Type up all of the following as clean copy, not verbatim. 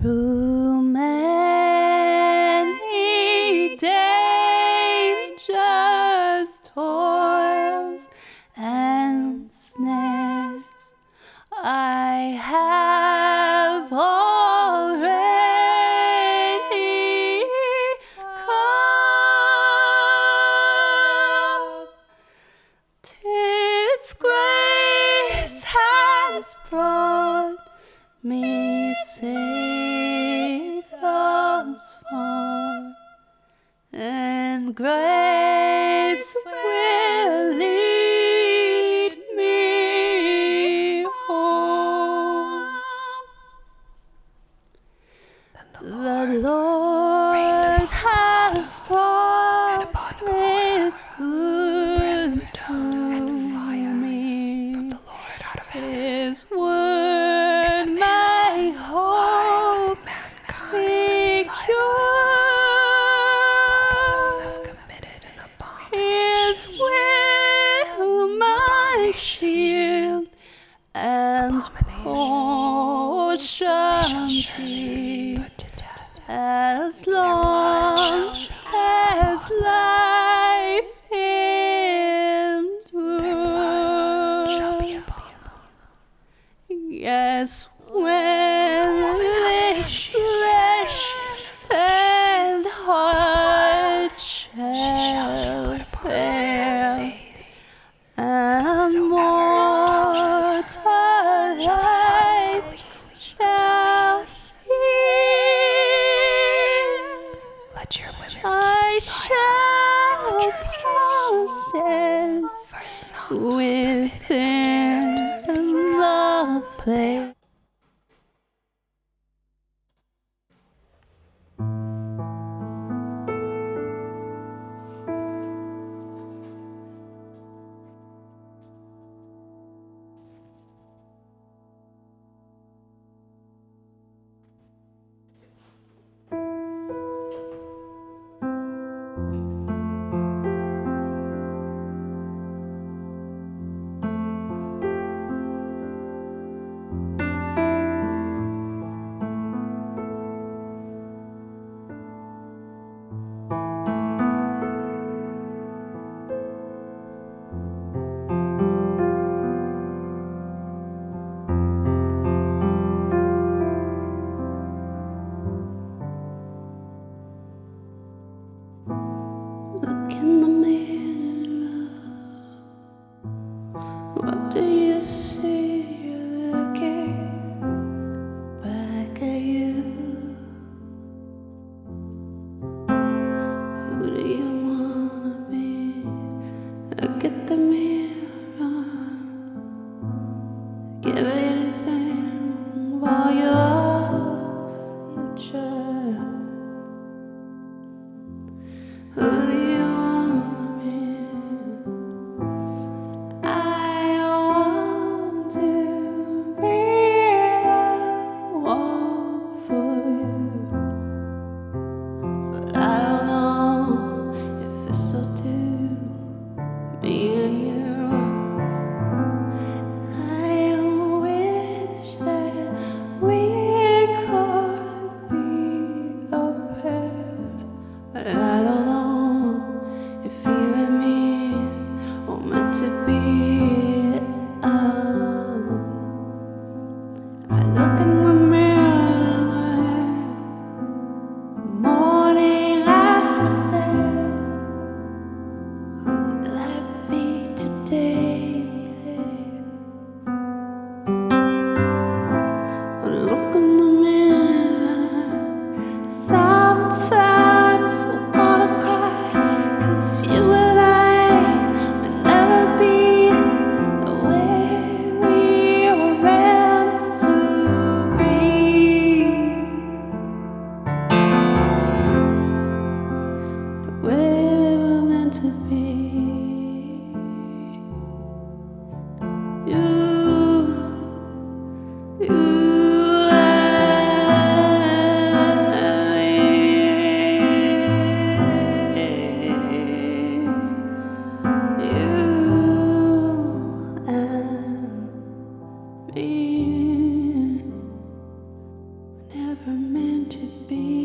Through many dangers, toils, and snares, I have already come. 'Tis grace has brought me safe thus far, and grace will lead me home. The Lord has promised good to me. His word my hope secure. His will my shield and portion be, as long as life endures. Yes, when this flesh and heart shall fail, and mortal life shall cease, Let your women I shall never meant to be.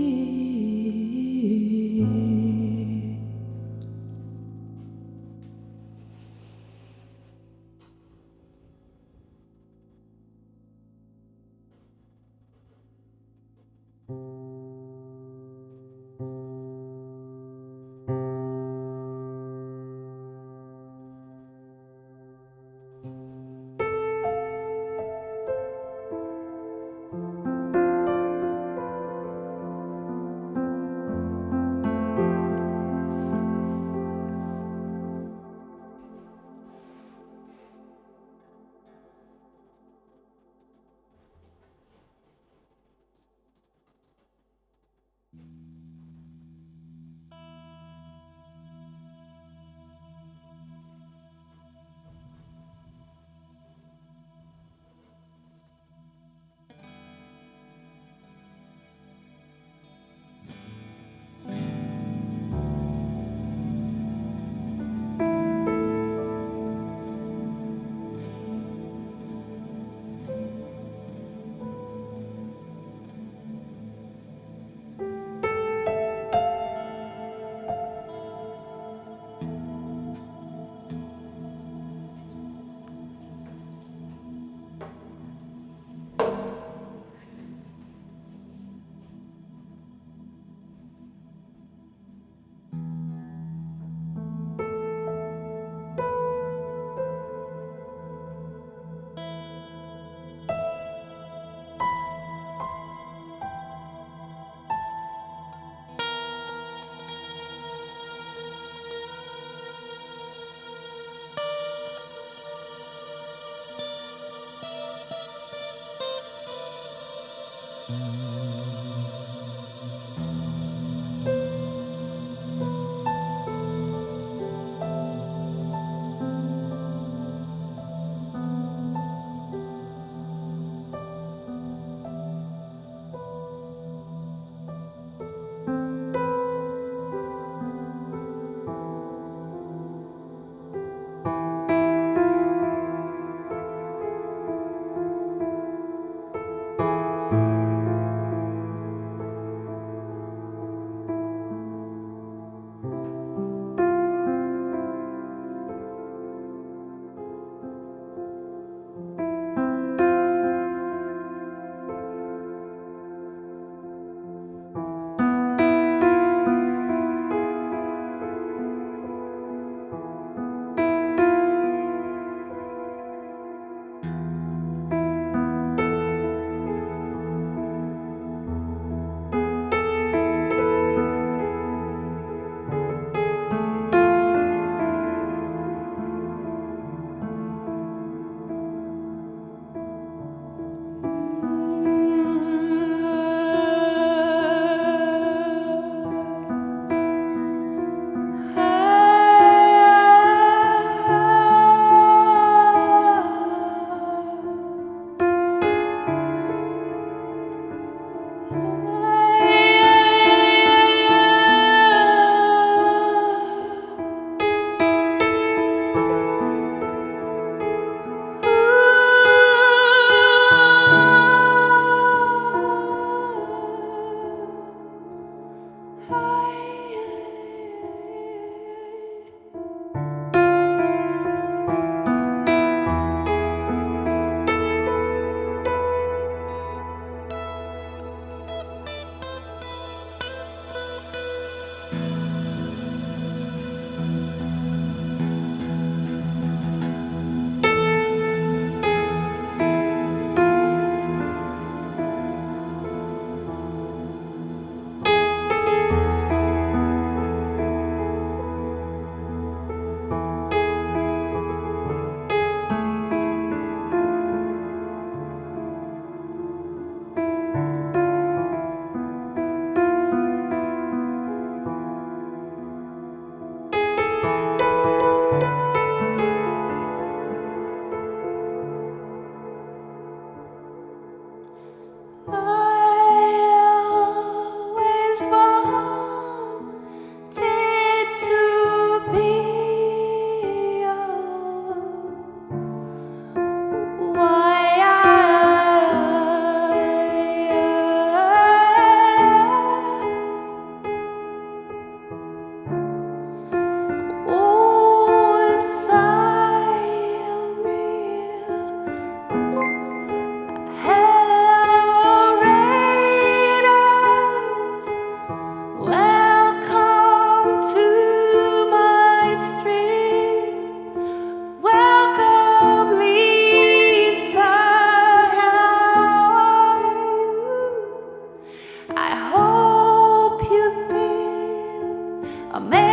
I hope you feel amazing.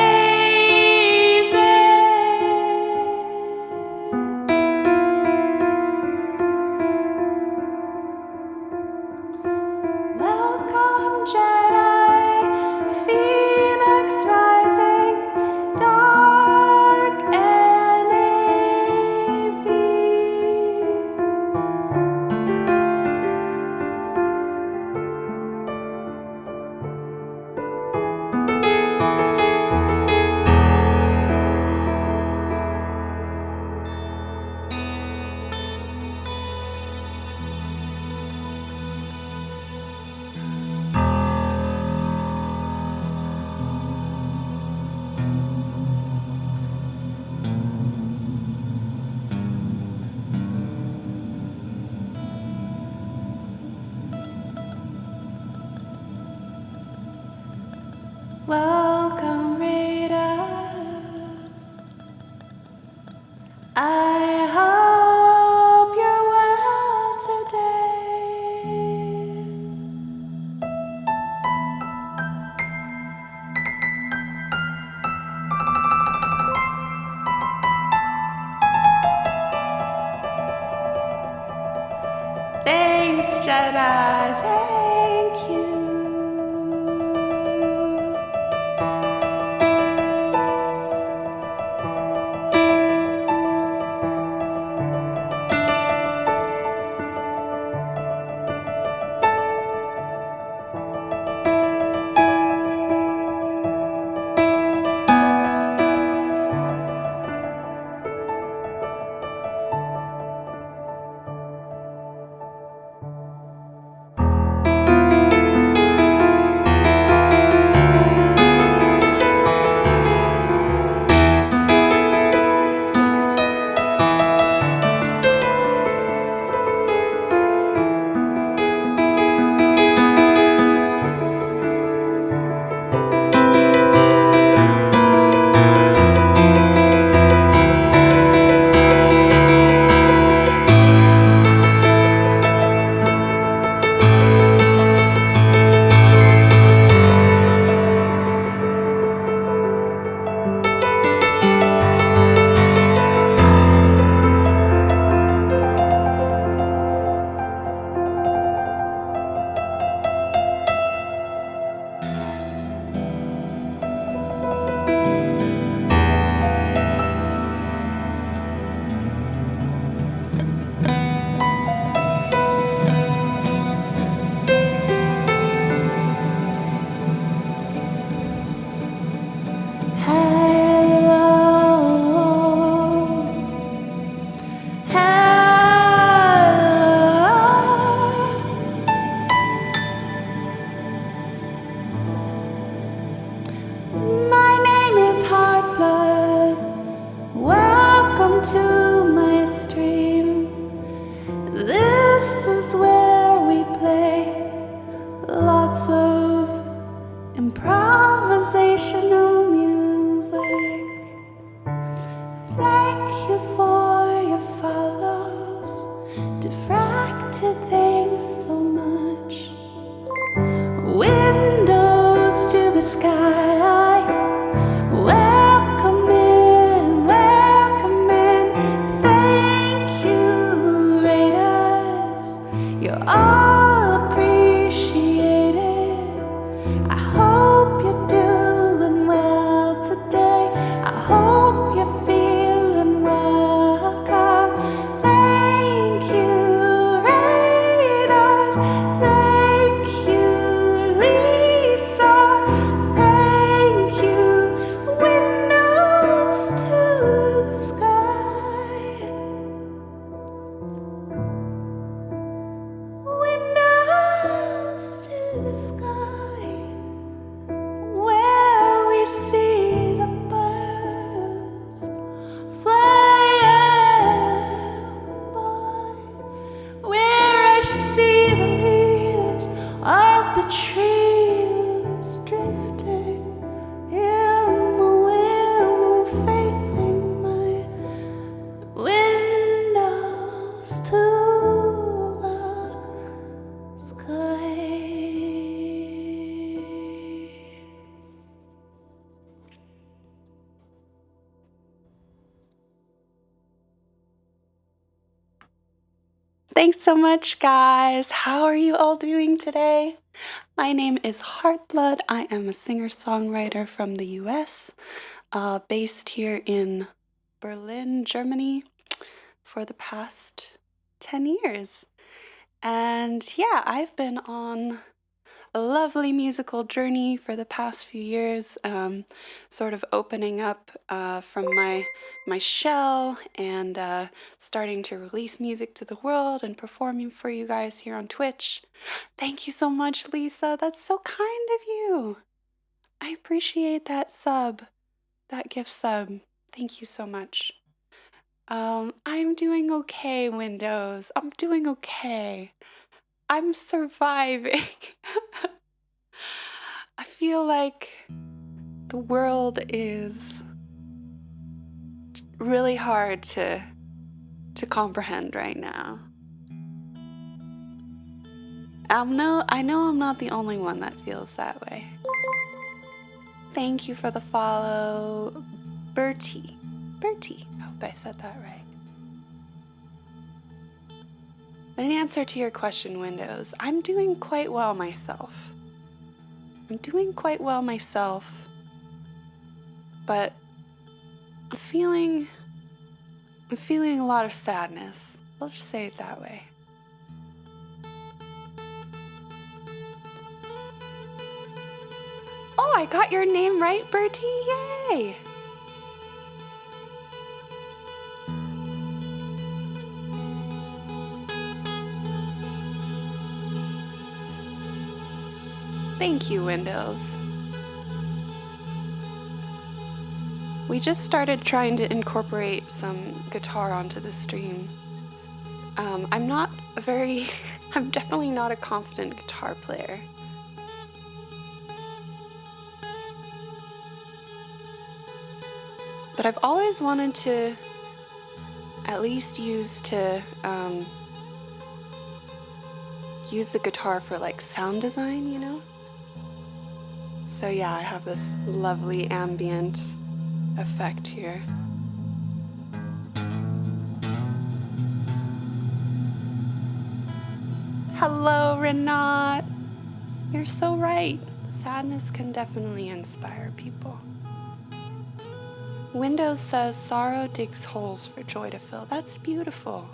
Welcome, Jedi, Phoenix rising, dark and navy. Welcome, readers. I hope you're well today. Thanks, Jedi. Thank you. My name is Heartfelt. Welcome to my stream. This is where we play lots of improvisational music. Thank you for your follows. Diffracted, thanks so much. Windows to the sky. Welcome in, welcome in. Thank you, raiders. You're all appreciated. I hope you're doing well today. I hope you're feeling welcome. Thank you, raiders. Thank you, Lisa. Thank you, windows to the sky. Windows to the sky, where we see the birds flying by, where I see the leaves of the trees drifting in the wind, facing my windows to the sky. Thanks so much, guys. How are you all doing today? My name is Heartblood. I am a singer-songwriter from the US, based here in Berlin, Germany, for the past 10 years. And yeah, I've been on a lovely musical journey for the past few years, sort of opening up from my shell and starting to release music to the world and performing for you guys here on Twitch. Thank you so much, Lisa. That's so kind of you. I appreciate that sub, that gift sub. Thank you so much. I'm doing okay, Windows. I'm doing okay. I'm surviving. I feel like the world is really hard to comprehend right now. I know I'm not the only one that feels that way. Thank you for the follow, Bertie. Bertie, I hope I said that right. In answer to your question, Windows, I'm doing quite well myself. But I'm feeling a lot of sadness. I'll just say it that way. Oh, I got your name right, Bertie. Yay! Thank you, Windows. We just started trying to incorporate some guitar onto the stream. I'm definitely not a confident guitar player. But I've always wanted to at least use the guitar for like sound design, you know? So yeah, I have this lovely ambient effect here. Hello, Renat. You're so right. Sadness can definitely inspire people. Windows says sorrow digs holes for joy to fill. That's beautiful.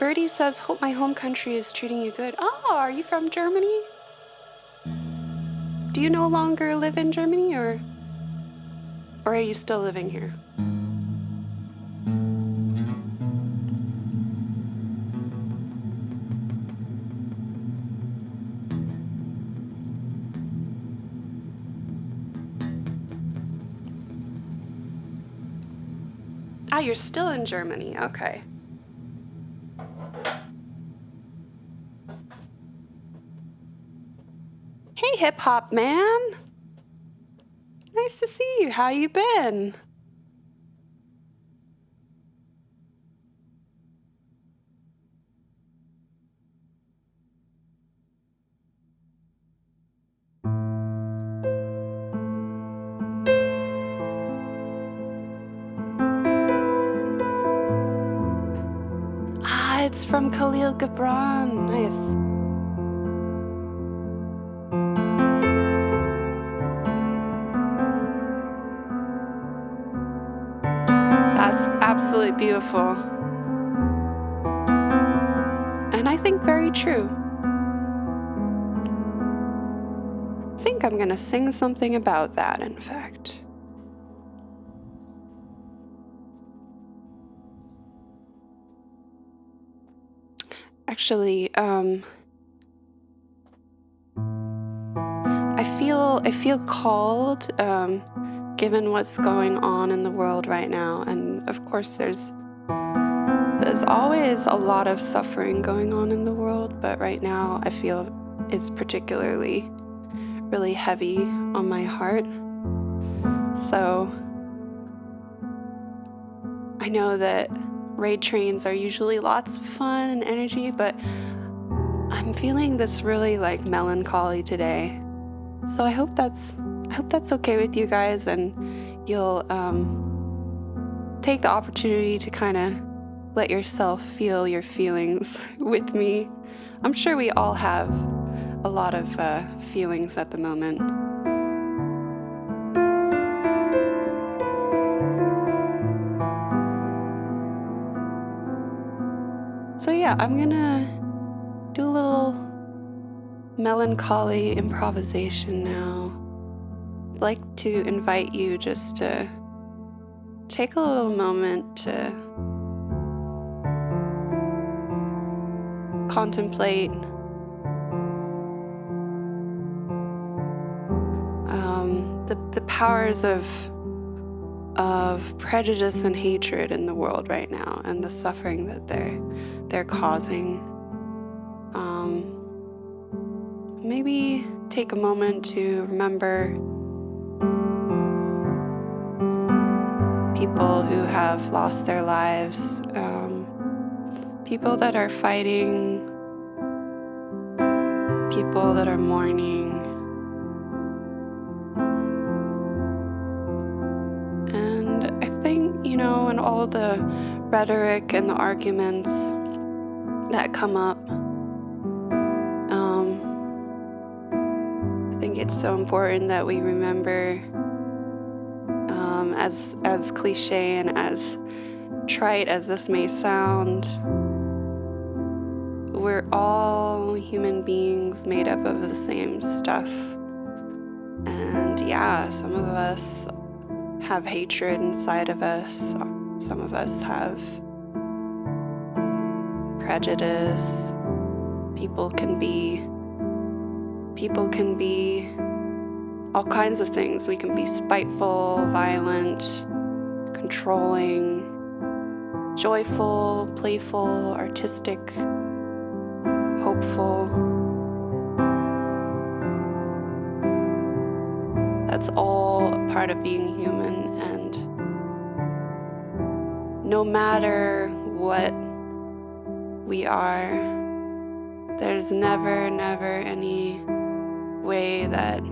Birdie says, hope my home country is treating you good. Oh, are you from Germany? Do you no longer live in Germany, or are you still living here? Ah, you're still in Germany. Okay. Hey, hip hop man. Nice to see you. How you been? Ah, it's from Khalil Gibran. Nice. That's absolutely beautiful. And I think very true. I think I'm gonna sing something about that, in fact. Actually, I feel called, given what's going on in the world right now, and of course there's always a lot of suffering going on in the world, but right now I feel it's particularly really heavy on my heart. So I know that raid trains are usually lots of fun and energy, but I'm feeling this really like melancholy today. So I hope that's okay with you guys, and you'll take the opportunity to kind of let yourself feel your feelings with me. I'm sure we all have a lot of feelings at the moment. So yeah, I'm gonna do a little melancholy improvisation now. I'd like to invite you just to take a little moment to contemplate the powers of prejudice and hatred in the world right now, and the suffering that they're causing. Maybe take a moment to remember people who have lost their lives, people that are fighting, people that are mourning. And I think, in all the rhetoric and the arguments that come up, I think it's so important that we remember, as cliche and as trite as this may sound, we're all human beings made up of the same stuff. And yeah, some of us have hatred inside of us. Some of us have prejudice. People can be all kinds of things. We can be spiteful, violent, controlling, joyful, playful, artistic, hopeful. That's all a part of being human, and no matter what we are, there's never any way that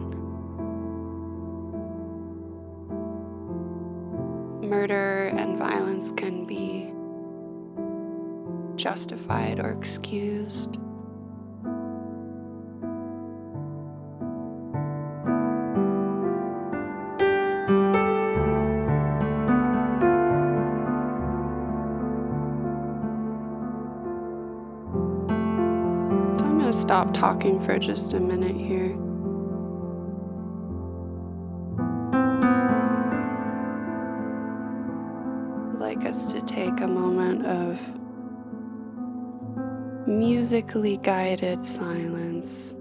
murder and violence can be justified or excused. So I'm going to stop talking for just a minute here. I'd like us to take a moment of musically guided silence.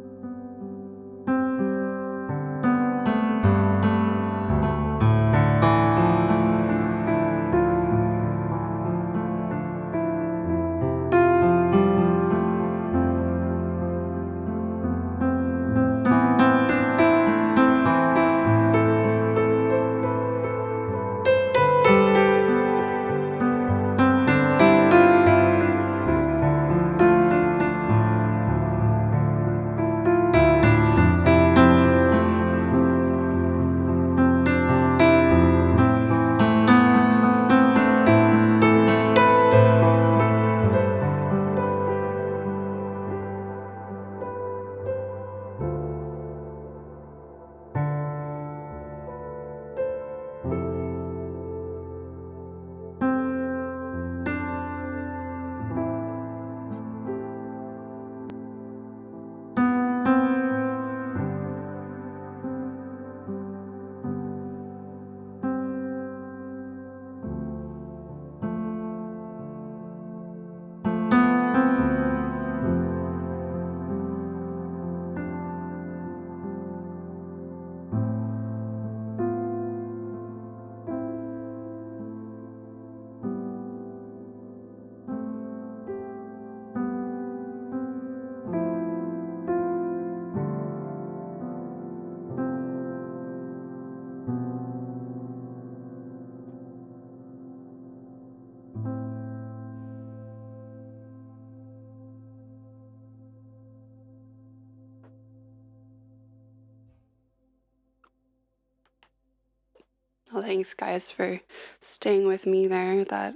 Well, thanks, guys, for staying with me there. That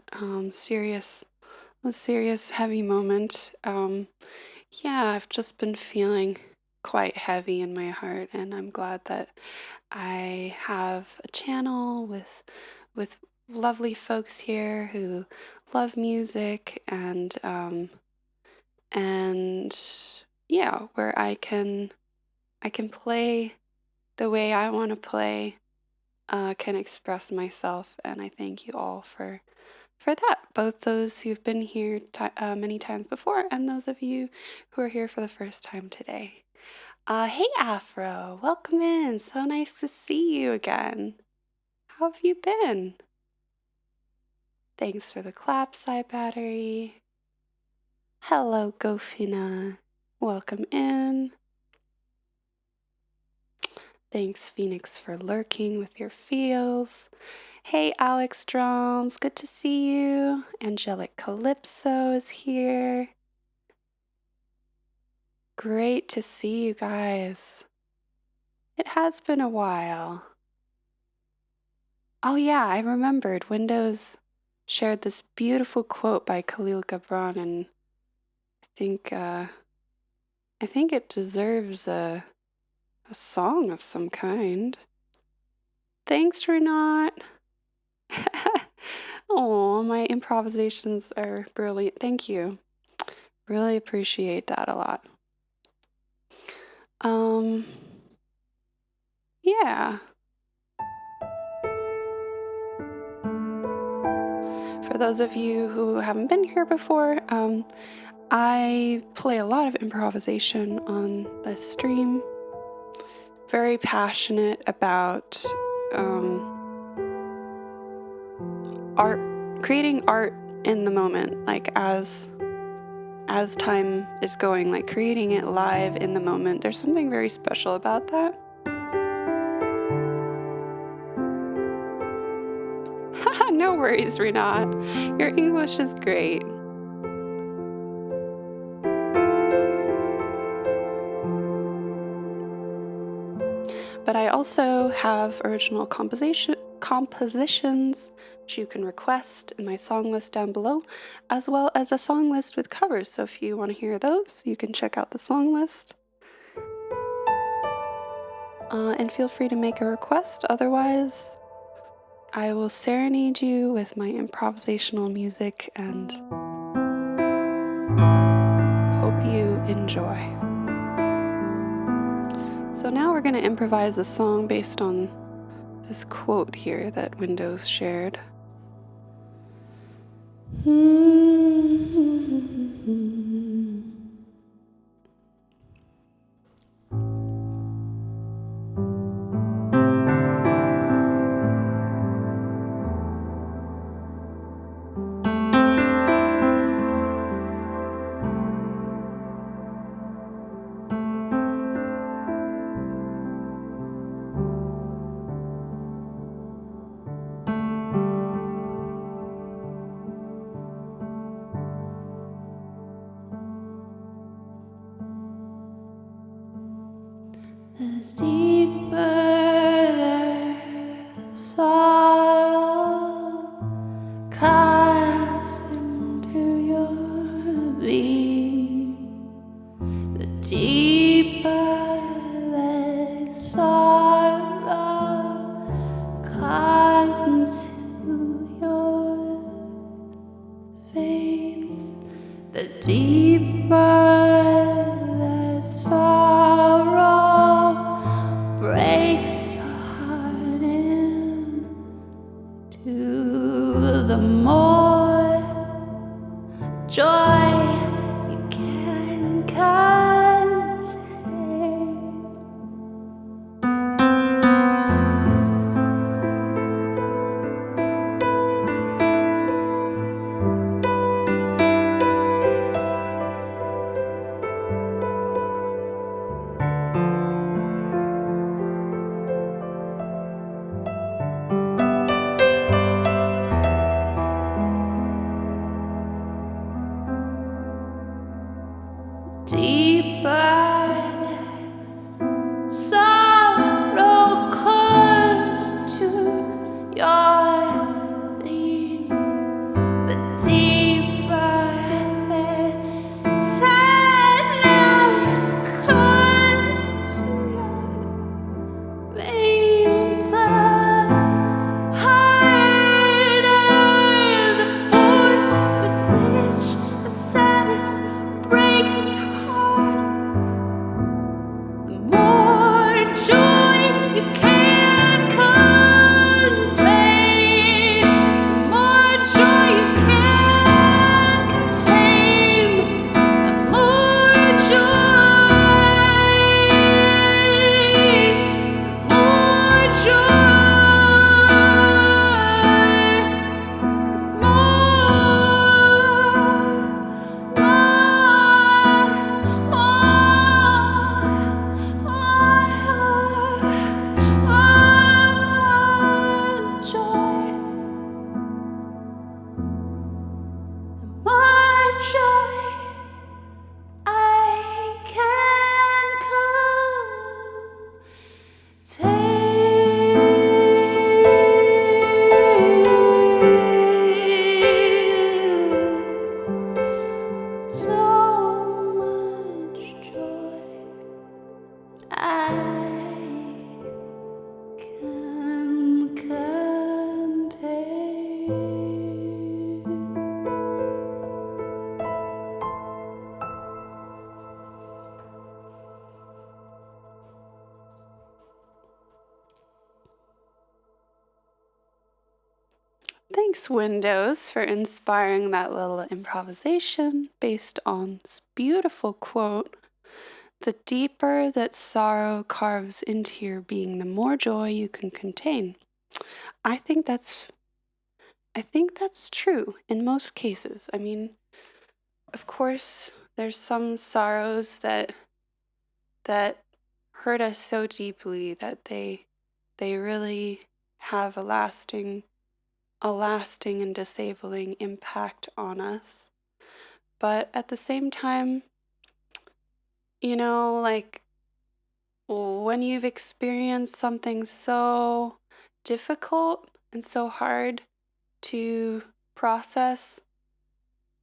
serious, heavy moment. Yeah, I've just been feeling quite heavy in my heart, and I'm glad that I have a channel with lovely folks here who love music and yeah, where I can play the way I want to play, can express myself, and I thank you all for that. Both those who've been here many times before, and those of you who are here for the first time today. Hey Afro, welcome in. So nice to see you again. How have you been? Thanks for the clap, side battery. Hello, Gofina. Welcome in. Thanks, Phoenix, for lurking with your feels. Hey, Alex Drums, good to see you. Angelic Calypso is here. Great to see you guys. It has been a while. Oh yeah, I remembered. Windows shared this beautiful quote by Khalil Gibran, and I think it deserves a song of some kind. Thanks, Renat. Oh, my improvisations are brilliant. Thank you. Really appreciate that a lot. Yeah. For those of you who haven't been here before, I play a lot of improvisation on the stream. Very passionate about art, creating art in the moment, like as time is going, like creating it live in the moment. There's something very special about that. No worries, Renat. Your English is great. But I also have original compositions which you can request in my song list down below, as well as a song list with covers. So if you want to hear those, you can check out the song list. And feel free to make a request. Otherwise, I will serenade you with my improvisational music and hope you enjoy. So now we're going to improvise a song based on this quote here that Windows shared. Thanks, Windows, for inspiring that little improvisation based on this beautiful quote. The deeper that sorrow carves into your being, the more joy you can contain. I think that's true in most cases. I mean, of course, there's some sorrows that hurt us so deeply that they really have a lasting and disabling impact on us. But at the same time, you know, like when you've experienced something so difficult and so hard to process,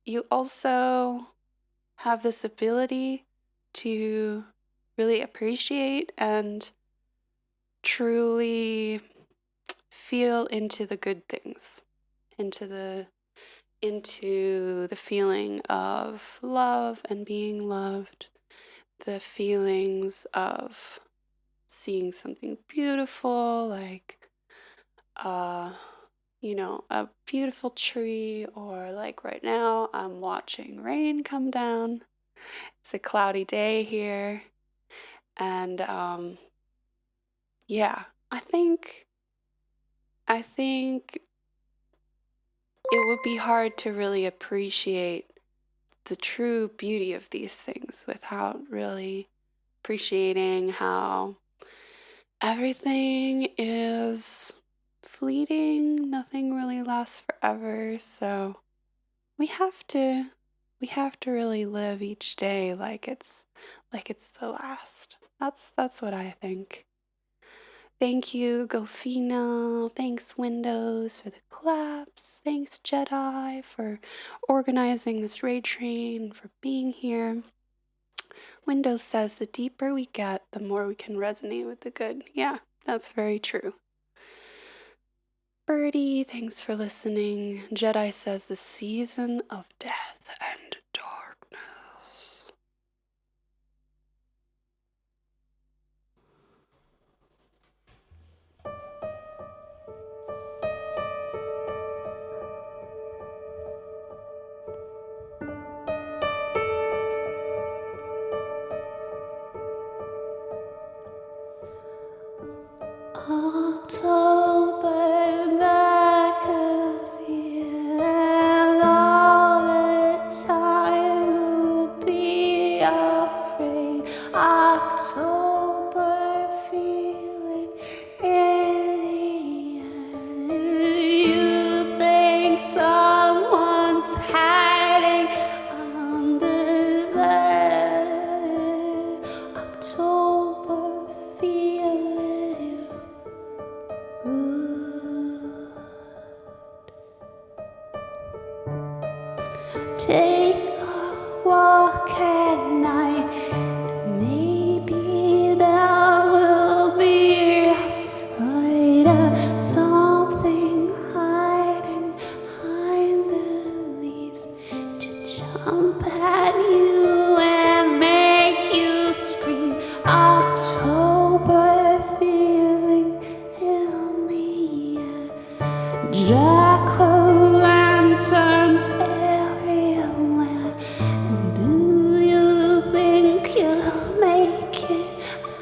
you also have this ability to really appreciate and truly feel into the good things, into the feeling of love and being loved, the feelings of seeing something beautiful, like a beautiful tree, or like right now I'm watching rain come down. It's a cloudy day here, and yeah, I think it would be hard to really appreciate the true beauty of these things without really appreciating how everything is fleeting. Nothing really lasts forever, so we have to really live each day like it's the last. That's what I think. Thank you, Gofina. Thanks, Windows, for the claps. Thanks, Jedi, for organizing this raid train, for being here. Windows says the deeper we get, the more we can resonate with the good. Yeah, that's very true. Birdie, thanks for listening. Jedi says the season of death and darkness. October back here, and all the time will be afraid. October feeling in the air. You think someone's hiding under there. October feeling good. Take a walk at night. Maybe there will be a fright of something hiding behind the leaves to jump at you and make you scream. October feeling in the air. Jack-o'-lanterns everywhere. Do you think you'll make it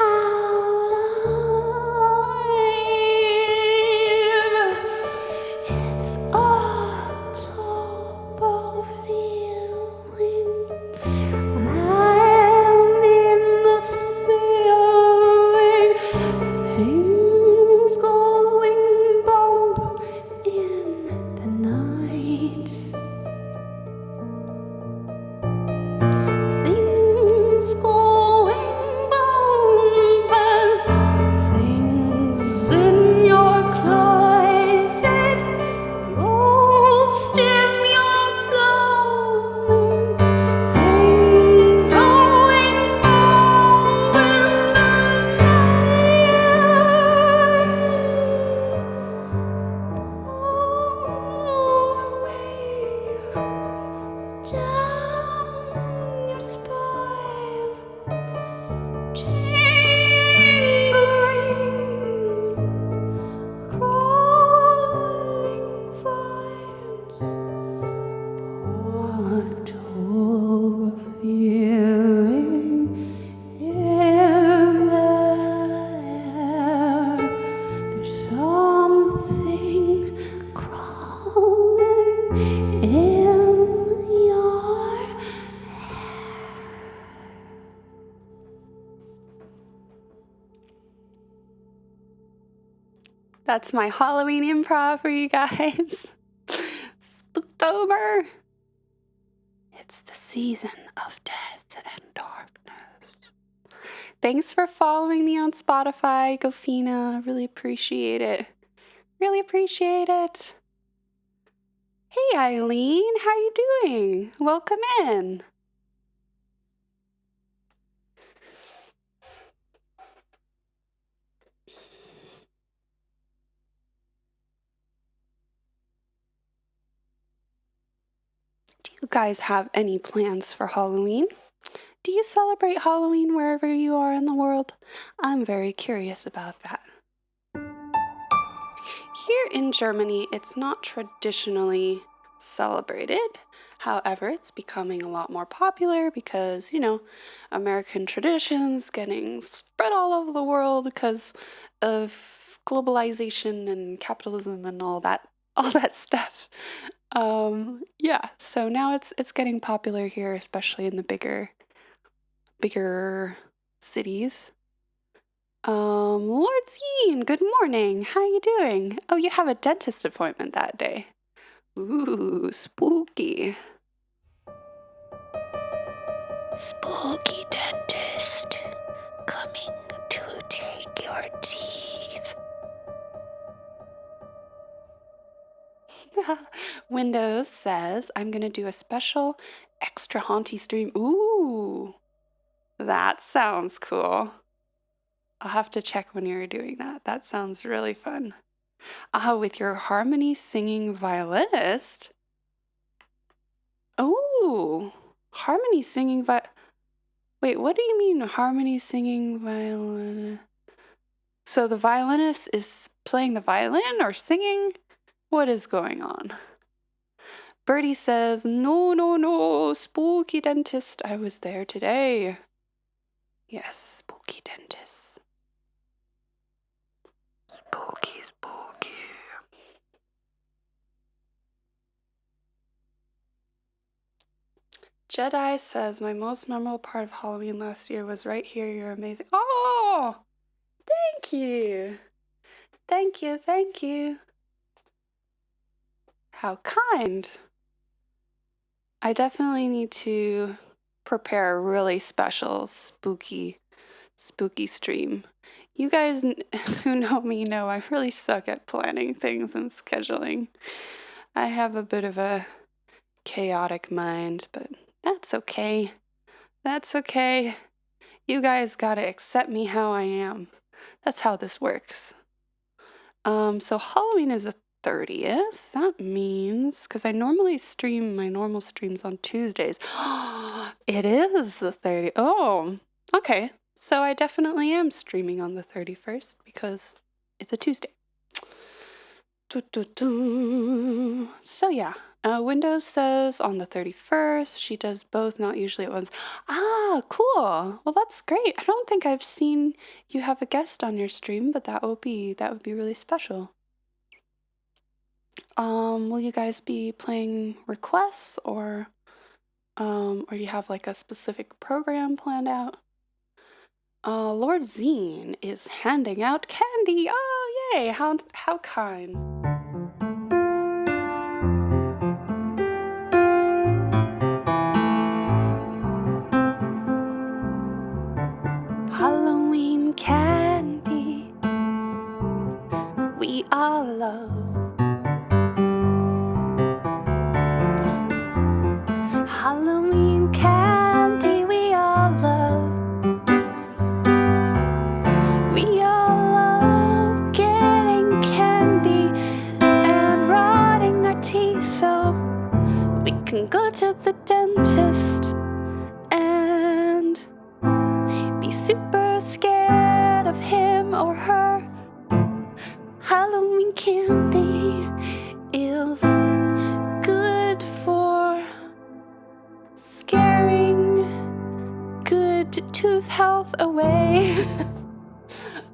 out alive? It's October feeling. I'm in the ceiling. Things going bump in That's my Halloween improv for you guys. Spooktober. It's the season of death and darkness. Thanks for following me on Spotify, Gofina. Really appreciate it. Really appreciate it. Hey, Eileen. How you doing? Welcome in. Do you guys have any plans for Halloween? Do you celebrate Halloween wherever you are in the world? I'm very curious about that. Here in Germany, it's not traditionally celebrated. However, it's becoming a lot more popular because, American traditions getting spread all over the world because of globalization and capitalism and all that stuff. Yeah, so now it's getting popular here, especially in the bigger cities. Lord Zine, good morning. How you doing? Oh, you have a dentist appointment that day. Ooh, spooky. Spooky dentist coming to take your teeth. Windows says I'm gonna do a special extra haunty stream. Ooh, that sounds cool. I'll have to check when you're doing that. That sounds really fun. With your harmony singing violinist. Oh, harmony singing Wait, what do you mean harmony singing violin? So the violinist is playing the violin or singing? What is going on? Birdie says, no, spooky dentist. I was there today. Yes, spooky dentist. Spooky. Jedi says, my most memorable part of Halloween last year was right here. You're amazing. Oh, thank you. Thank you. How kind. I definitely need to prepare a really special spooky stream. You guys who know me know I really suck at planning things and scheduling. I have a bit of a chaotic mind, but that's okay. That's okay. You guys gotta accept me how I am. That's how this works. So Halloween is the 30th. That means, because I normally stream my normal streams on Tuesdays. It is the 30th. Oh, okay. So I definitely am streaming on the 31st because it's a Tuesday. So yeah, Windows says on the 31st. She does both, not usually at once. Ah, cool. Well, that's great. I don't think I've seen you have a guest on your stream, but that would be really special. Will you guys be playing requests or do you have like a specific program planned out? Lord Zine is handing out candy. Oh, yay! How kind. Halloween candy we all love. Halloween candy we all love. We all love getting candy and rotting our teeth so we can go to the dentist and be super scared of him or her. Halloween candy is good for scaring good tooth health away.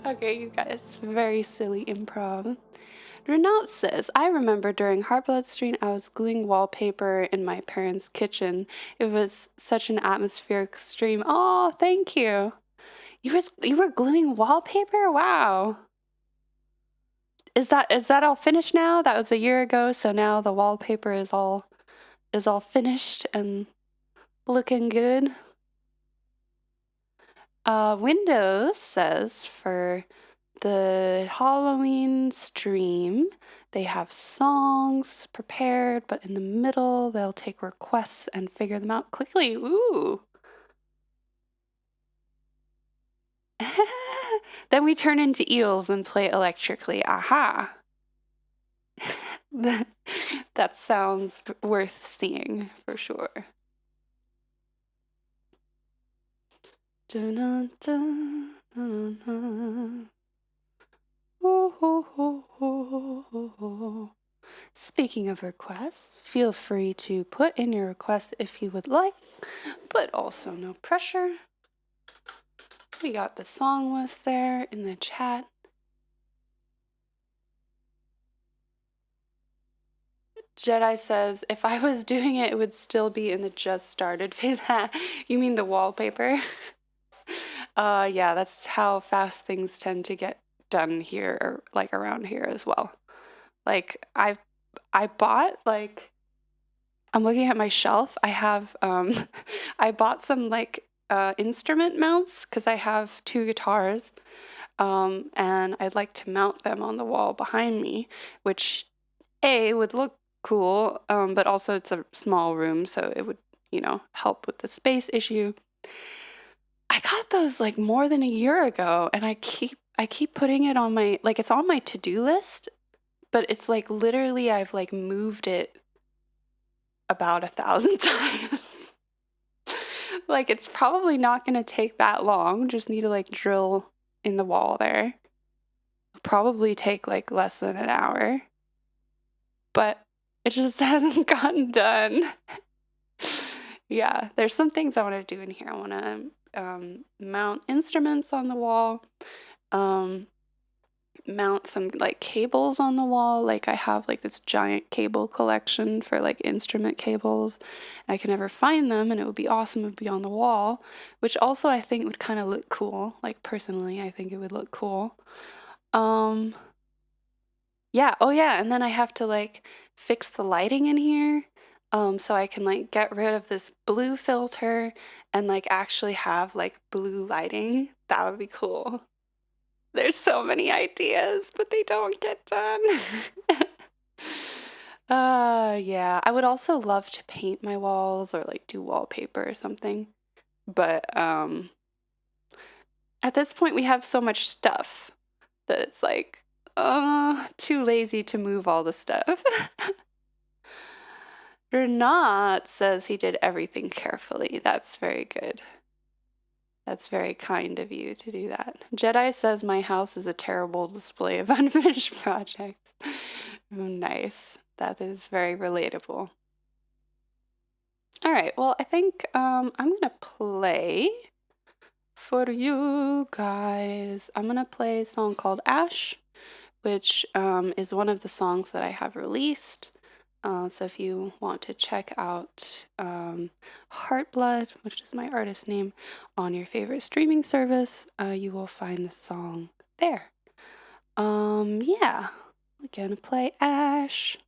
Okay, you guys, very silly improv. Renault says, I remember during Heartfelt stream, I was gluing wallpaper in my parents' kitchen. It was such an atmospheric stream. Oh, thank you. You were gluing wallpaper? Wow. Is that all finished now? That was a year ago, so now the wallpaper is all finished and looking good. Windows says for the Halloween stream, they have songs prepared, but in the middle they'll take requests and figure them out quickly. Ooh. Then we turn into eels and play electrically. Aha. That sounds worth seeing for sure. Dun, dun, dun, dun. Oh, oh, oh, oh, oh. Speaking of requests, feel free to put in your requests if you would like, but also no pressure. We got the song list there in the chat. Jedi says, if I was doing it, it would still be in the just started phase. You mean the wallpaper? Yeah, that's how fast things tend to get done here, or like around here as well. Like I bought like, I'm looking at my shelf. I have I bought some like instrument mounts because I have 2 guitars, and I'd like to mount them on the wall behind me, which would look cool, but also it's a small room, so it would, help with the space issue. I got those like more than a year ago, and I keep putting it on my, like, it's on my to-do list, but it's like literally I've like moved it about 1,000 times. Like, it's probably not going to take that long. Just need to like drill in the wall there. It'll probably take like less than an hour, but it just hasn't gotten done. Yeah, there's some things I want to do in here. I want to mount instruments on the wall, mount some like cables on the wall. Like I have like this giant cable collection for like instrument cables. I can never find them, and it would be awesome to be on the wall, which also I think would kind of look cool. Like personally, I think it would look cool. Yeah, oh yeah, and then I have to like fix the lighting in here. So I can like get rid of this blue filter and like actually have like blue lighting. That would be cool. There's so many ideas, but they don't get done. Yeah. I would also love to paint my walls or like do wallpaper or something. But at this point we have so much stuff that it's like too lazy to move all the stuff. Renat says he did everything carefully. That's very good. That's very kind of you to do that. Jedi says my house is a terrible display of unfinished projects. Oh, nice. That is very relatable. All right, well, I think I'm gonna play for you guys. I'm gonna play a song called Ash, which is one of the songs that I have released. So if you want to check out Heartblood, which is my artist name, on your favorite streaming service, you will find the song there. Yeah, we're gonna play Ash.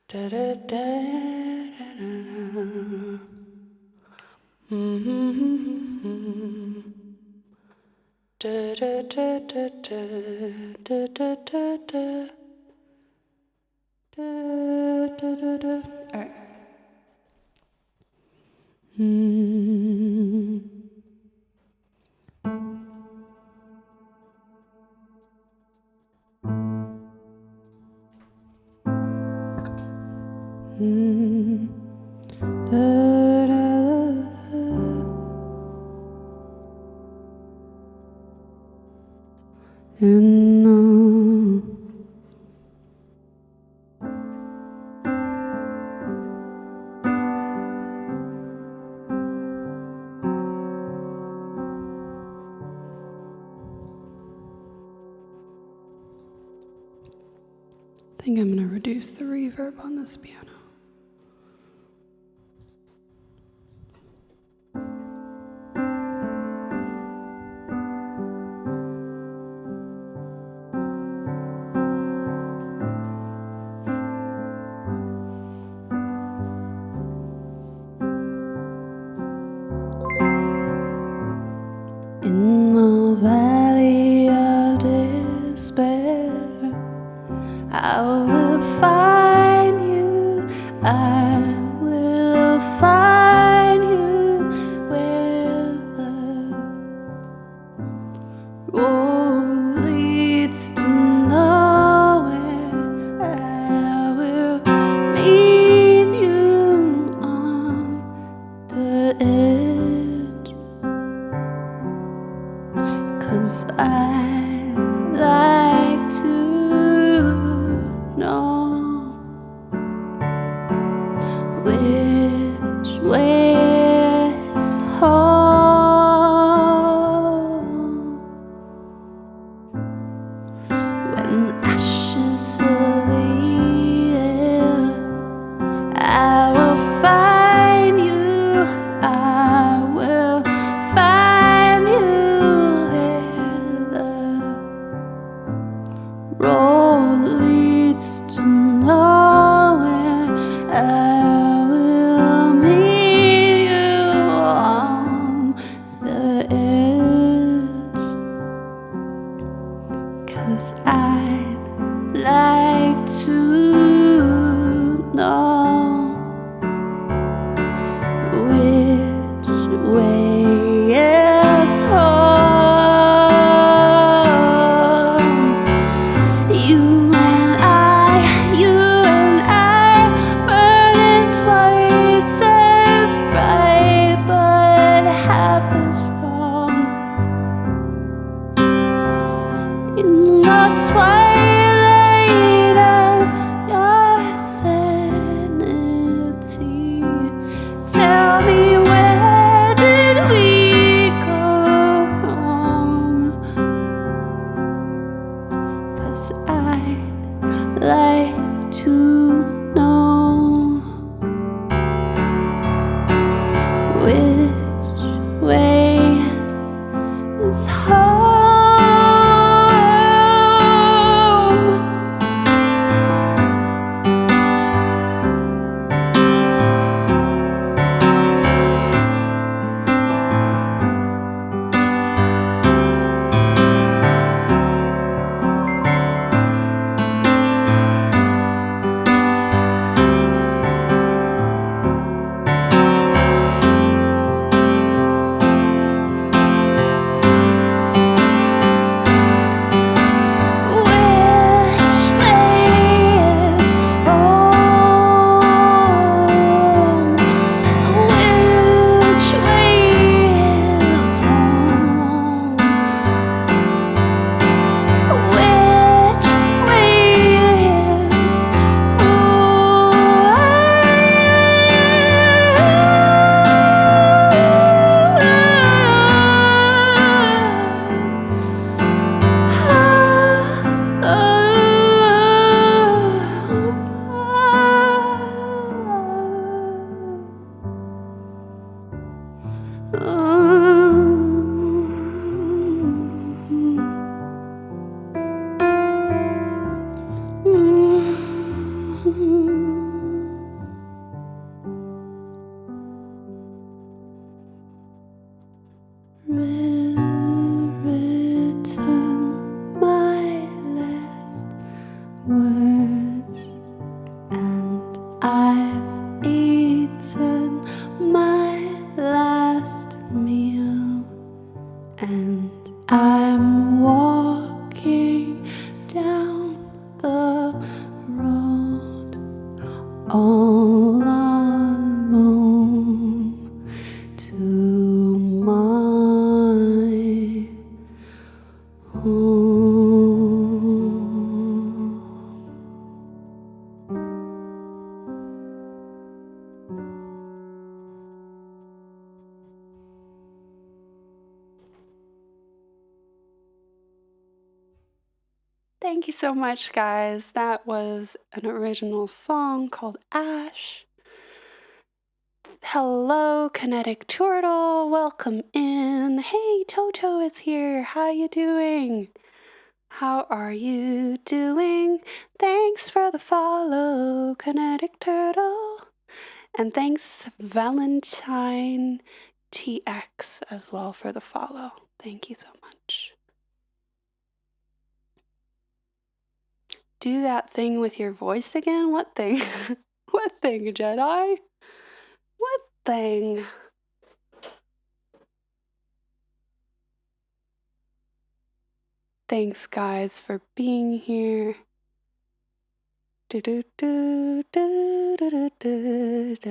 Da, da, da, da, da, mm-hmm. Da, da, da, da, da, da, da, da. Da, da, da, da. All right. Mm. Mm. Da, da, and I think I'm going to reduce the reverb on this piano. despair. I will find you, I will find you where the road leads to nowhere. I will meet you on the edge, 'cause I like to know which way is home. When ashes fill the air, I will find you, I will find you there. The road leads to nowhere. I will meet you on the edge, 'cause I'd like to know which way is home. You and I, burning twice as bright, but half as long. In the twilight of your sanity, tell me, where did we go wrong? 'Cause I'd like to know which way is home. Written my last words, and I've eaten my last meal, and I'm walking down the road all alone to my home. Thank you so much, guys. That was an original song called Ash. Hello, Kinetic Turtle. Welcome in. Hey, Toto is here. How you doing? How are you doing? Thanks for the follow, Kinetic Turtle. And thanks, Valentine TX, as well for the follow. Thank you so much. do that thing with your voice again? What thing? What thing, Jedi? What thing? Thanks, guys, for being here. Did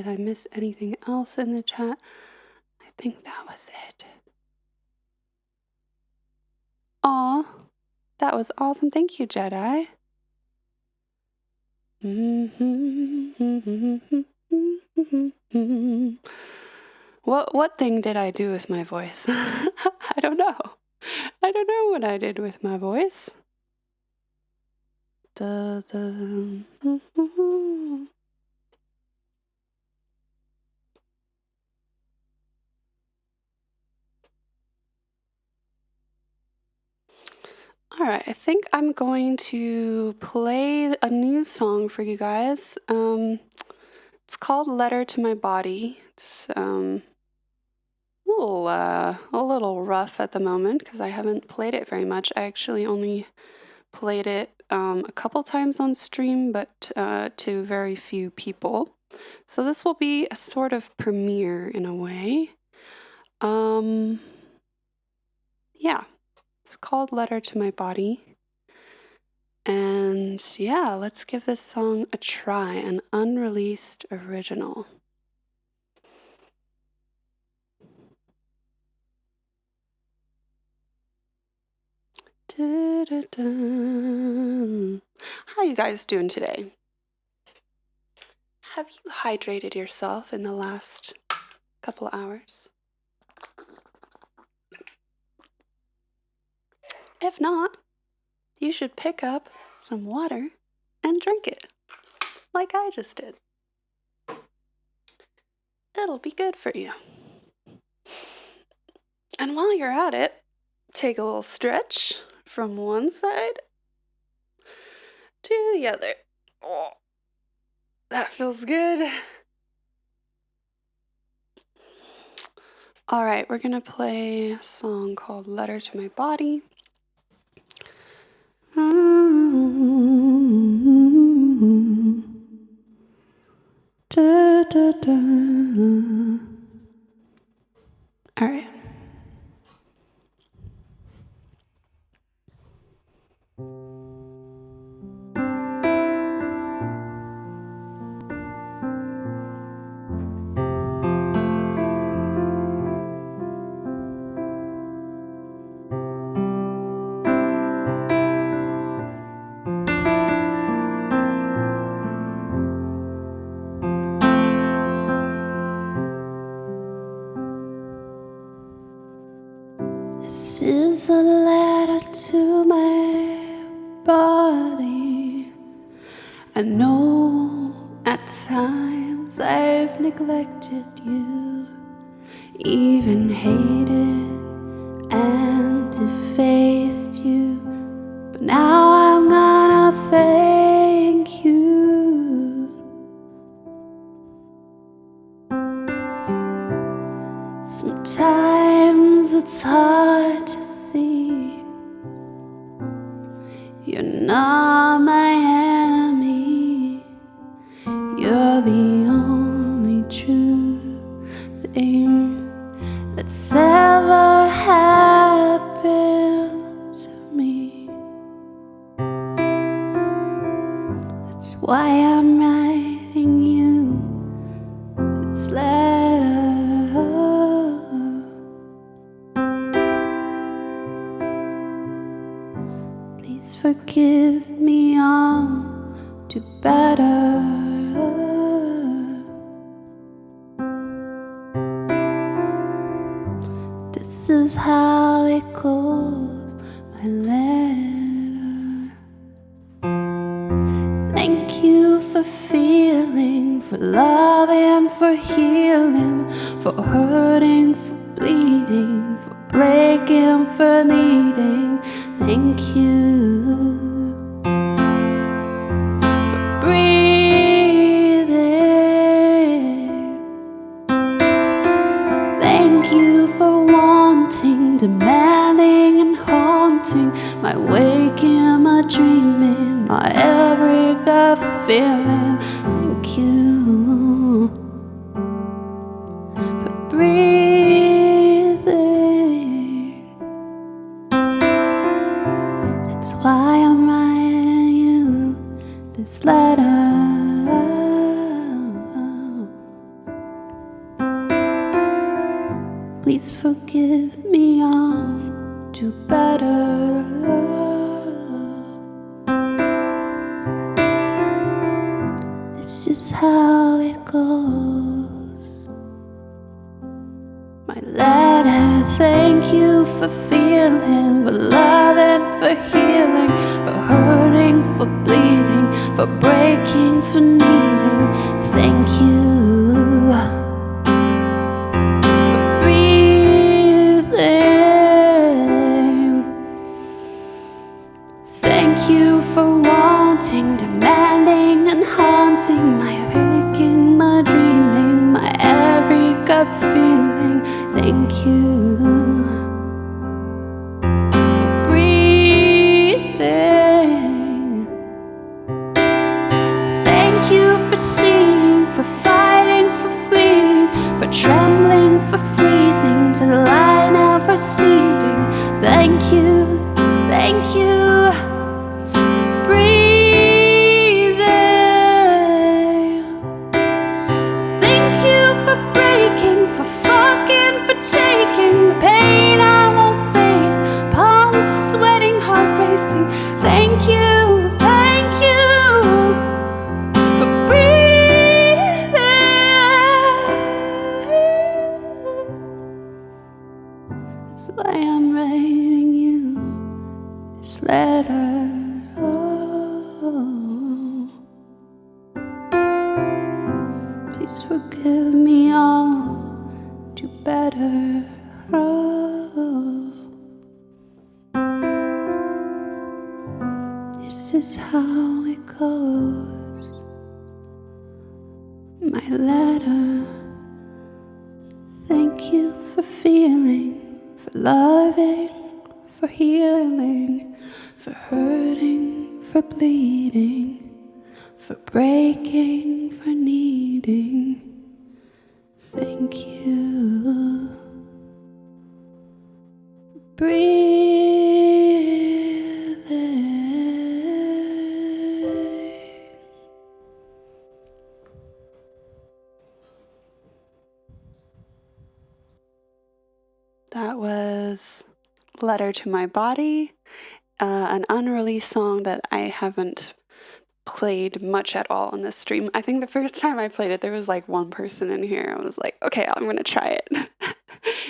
I miss anything else in the chat? I think that was it. Aw, that was awesome. Thank you, Jedi. What thing did I do with my voice? I don't know. I don't know what I did with my voice. All right, I think I'm going to play a new song for you guys. It's called Letter to My Body. It's a little rough at the moment because I haven't played it very much. I actually only played it a couple times on stream, but to very few people. So this will be a sort of premiere in a way. Yeah, it's called Letter to My Body. And yeah, let's give this song a try, an unreleased original. How you guys doing today? Have you hydrated yourself in the last couple of hours? If not, you should pick up some water and drink it, like I just did. It'll be good for you. And while you're at it, take a little stretch from one side to the other. Oh, that feels good. All right, we're gonna play a song called Letter to My Body. Da, da, da. All right. This is a letter to my body. I know at times I've neglected you, even hated and defaced you, but now I'm gonna thank you. Sometimes it's hard to see you're not my enemy. You're the only true thing that's ever happened to me. That's why I'm writing you this letter. Please forgive me, I'll do better. This is how it goes, my letter. Thank you for feeling, for loving, for healing, for hurting, for bleeding, for breaking, for needing. Thank you for breathing. Thank you for wanting, demanding and haunting my waking, my dreaming, my every gut feeling. Thank you for breathing. That's why I'm writing you this letter. Please forgive me, I'll do better. This is how it goes. My letter, thank you for feeling, for loving, for healing, for hurting, for bleeding, for breaking, for needing. Thank you. Thank you for wanting, demanding, and haunting my waking, my dreaming, my every gut feeling. Thank you for breathing. Thank you for seeing, for fighting, for fleeing, for trembling, for freezing, to the light never receding. Thank you, thank you. Thank you, thank you for breathing. That's why I'm writing you this letter. Oh, please forgive me, I'll do better. Oh, this is how it goes. My letter. Thank you for feeling, for loving, for healing, for hurting, for bleeding, for breaking, for needing. Thank you. That was Letter to My Body, an unreleased song that I haven't played much at all on this stream. I think the first time I played it, there was like one person in here. I was like, okay, I'm gonna try it.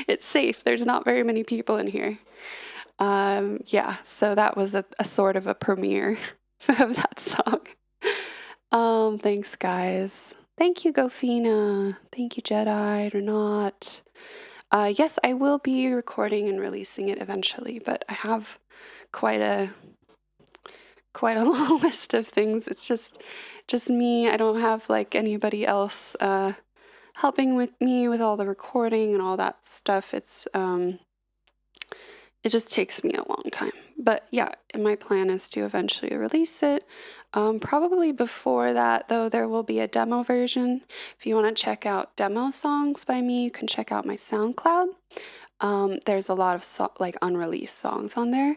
It's safe. There's not very many people in here. Yeah, so that was a sort of a premiere of that song. Thanks, guys. Thank you, Gofina. Thank you, Jedi or not. Yes, I will be recording and releasing it eventually, but I have quite a long list of things. It's just me. I don't have like anybody else helping with me with all the recording and all that stuff. It's it just takes me a long time. But yeah, my plan is to eventually release it. Probably before that, though, there will be a demo version. If you want to check out demo songs by me, you can check out my SoundCloud. There's a lot of like unreleased songs on there.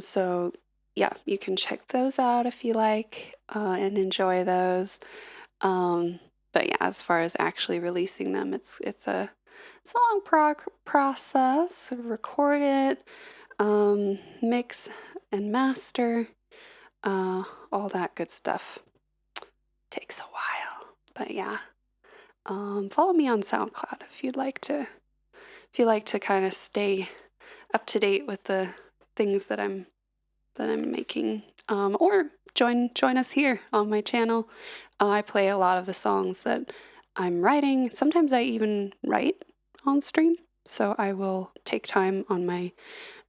So yeah, you can check those out if you like and enjoy those. But yeah, as far as actually releasing them, it's a long process. Record it, mix and master, all that good stuff. Takes a while, but yeah. Follow me on SoundCloud if you'd like to kind of stay up to date with the things that I'm making, or join us here on my channel. I play a lot of the songs that I'm writing. Sometimes I even write on stream, so I will take time on my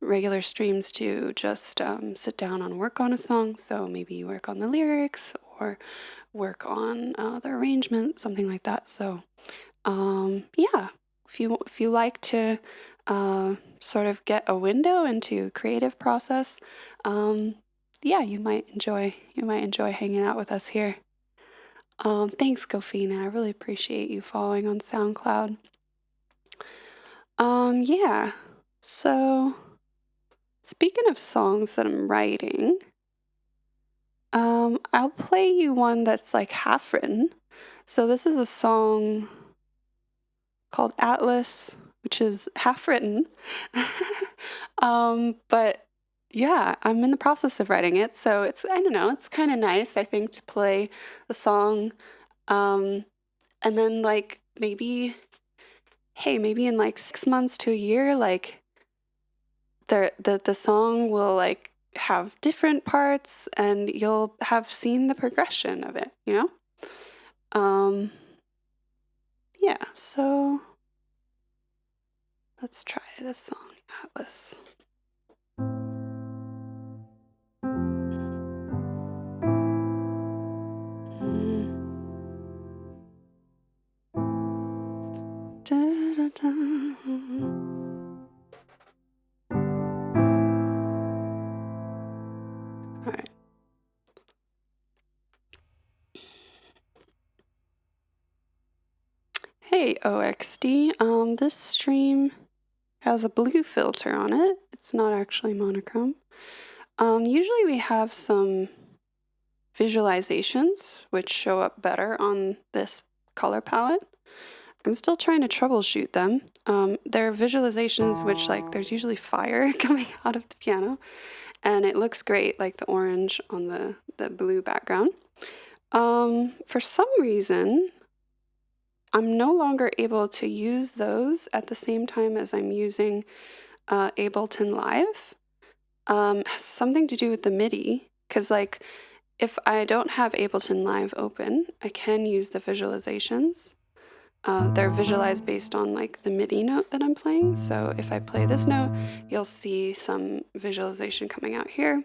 regular streams to just sit down and work on a song. So maybe work on the lyrics or work on the arrangement, something like that. So yeah, if you like to sort of get a window into creative process, yeah, you might enjoy hanging out with us here. Thanks, Gofina. I really appreciate you following on SoundCloud. Yeah. So, speaking of songs that I'm writing, I'll play you one that's like half written. So this is a song called Atlas, which is half written. But yeah, I'm in the process of writing it. So I don't know, it's kind of nice, I think, to play a song. And then like maybe in like 6 months to a year, like the song will like have different parts and you'll have seen the progression of it, you know? Yeah, so let's try this song, Atlas. All right. Hey, OXD. This stream has a blue filter on it. It's not actually monochrome. Usually we have some visualizations which show up better on this color palette. I'm still trying to troubleshoot them. There are visualizations which, like, there's usually fire coming out of the piano, and it looks great, like the orange on the blue background. For some reason, I'm no longer able to use those at the same time as I'm using Ableton Live. Has something to do with the MIDI, because like if I don't have Ableton Live open, I can use the visualizations. They're visualized based on like the MIDI note that I'm playing. So if I play this note, you'll see some visualization coming out here,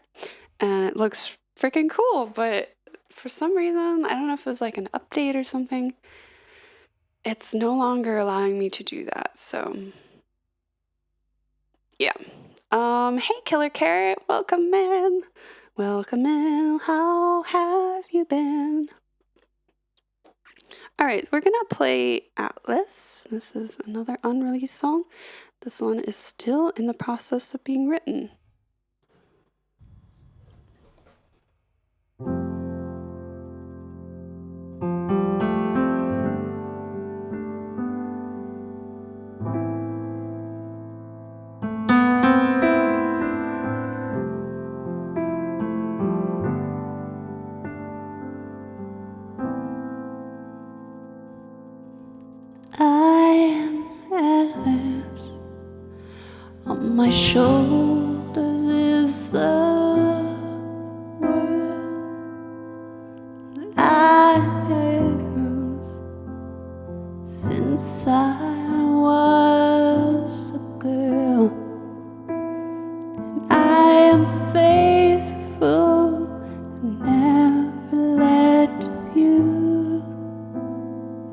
and it looks freaking cool. But for some reason, I don't know if it was like an update or something, it's no longer allowing me to do that. So yeah. Hey, Killer Carrot, welcome in. Welcome in. How have you been? All right, we're gonna play Atlas. This is another unreleased song. This one is still in the process of being written. I am Atlas. On my shoulders is the world I have since I was a girl. I am faithful and never let you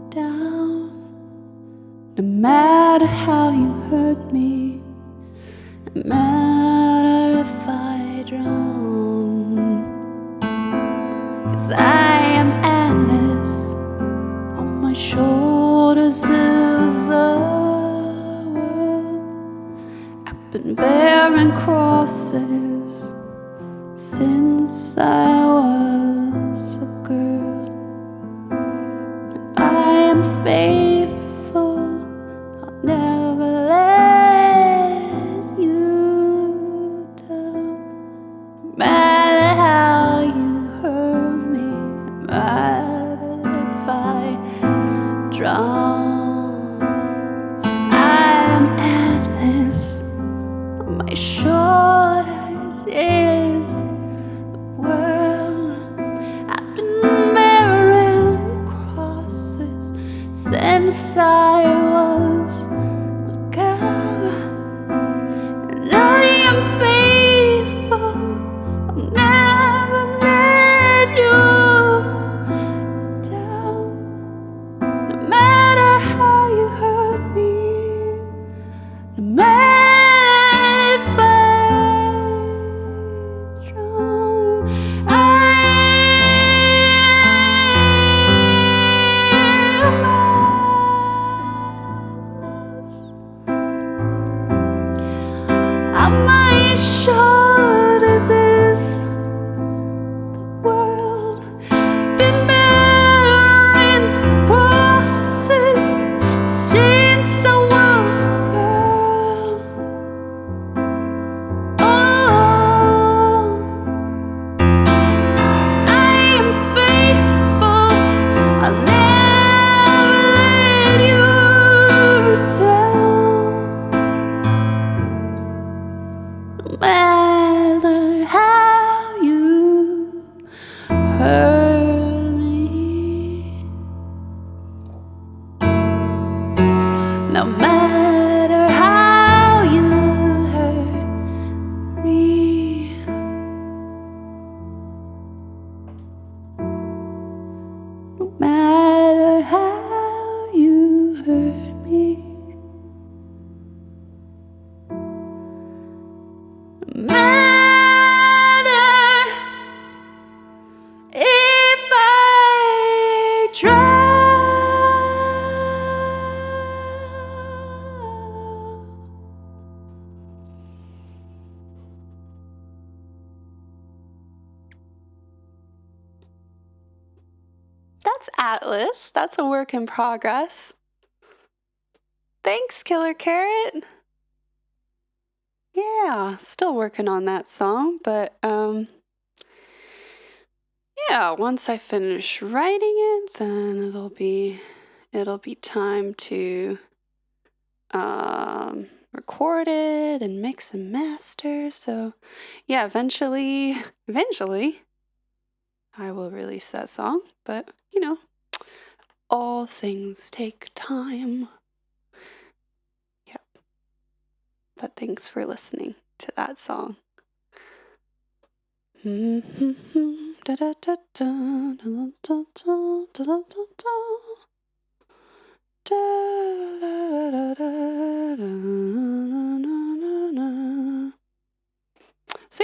down. No matter how you hurt me, no matter if I drown, 'cause I am Atlas. On my shoulders is the world. I've been bearing crosses since I was a girl. I am faithful, I'll never let you down. No matter how you hurt me, no matter if I drown, I am Atlas. On my shoulders is the world. I've been bearing crosses since I was a girl, and I am faithful. I'll never let you down. No matter how you hurt me, no matter if I drown. world. Been bearing crosses since I was a girl. Oh, I am faithful. I'll never let you down. No matter how you hurt me, no matter how you hurt me, no matter how you hurt me, no matter if I try. That's Atlas. That's a work in progress. Thanks, Killer Carrot. Yeah, still working on that song, but yeah, once I finish writing it, then it'll be time to record it and mix and master. So yeah, eventually I will release that song, but you know, all things take time. Yep. But thanks for listening to that song. So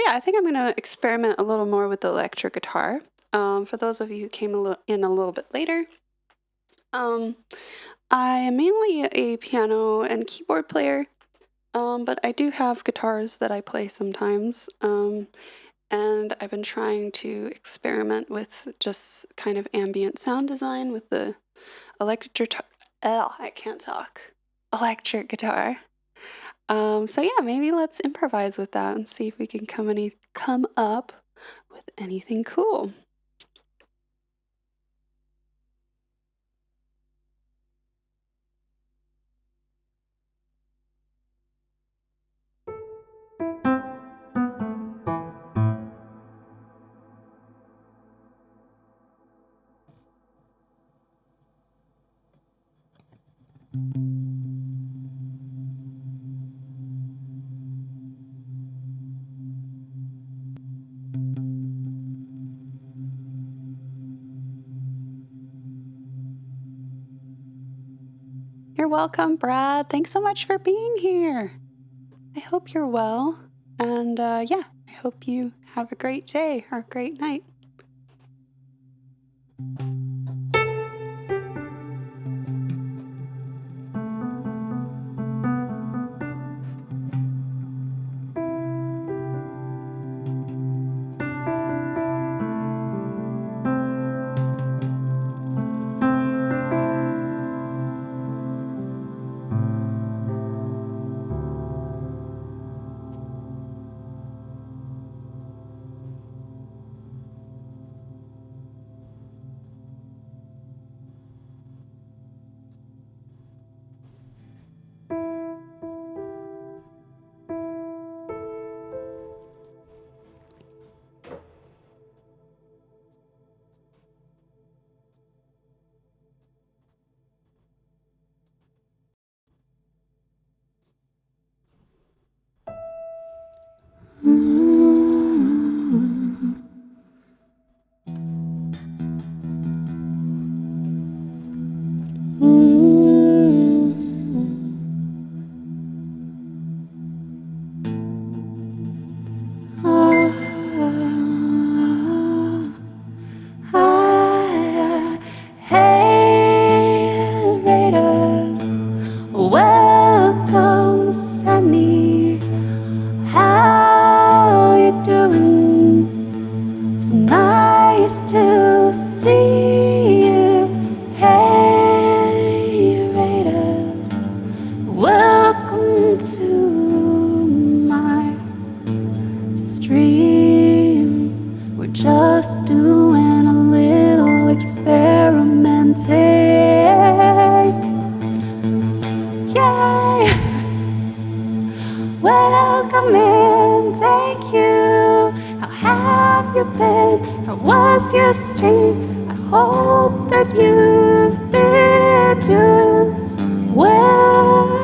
yeah, I think I'm going to experiment a little more with the electric guitar. For those of you who came in a little bit later, I am mainly a piano and keyboard player, but I do have guitars that I play sometimes. And I've been trying to experiment with just kind of ambient sound design with the electric guitar. So yeah, maybe let's improvise with that and see if we can come up with anything cool. You're welcome, Brad. Thanks so much for being here. I hope you're well. And yeah, I hope you have a great day or a great night. nice to see you. Hey, Raiders, welcome to my stream. We're just doing a little experimenting. Yay! Welcome in, thank you. How have you been? How was your stream? I hope that you've been doing well.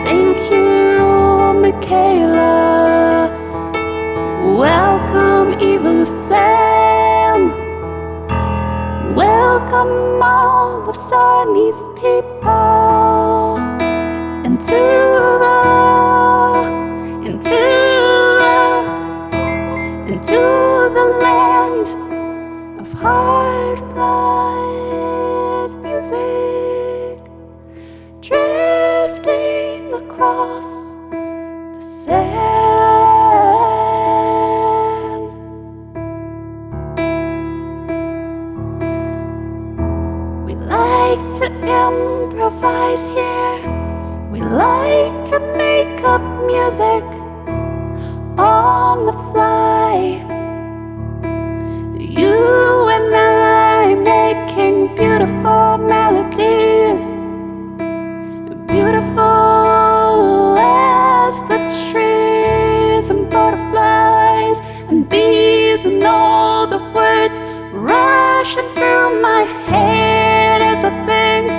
Thank you, Michaela. Welcome, Evu Sam. Welcome all of Sunny's people into the land of hard blood music, drifting across the sand. We like to improvise here. We like to make up music on the fly. You and I making beautiful melodies, beautiful as the trees and butterflies and bees and all the words rushing through my head as I think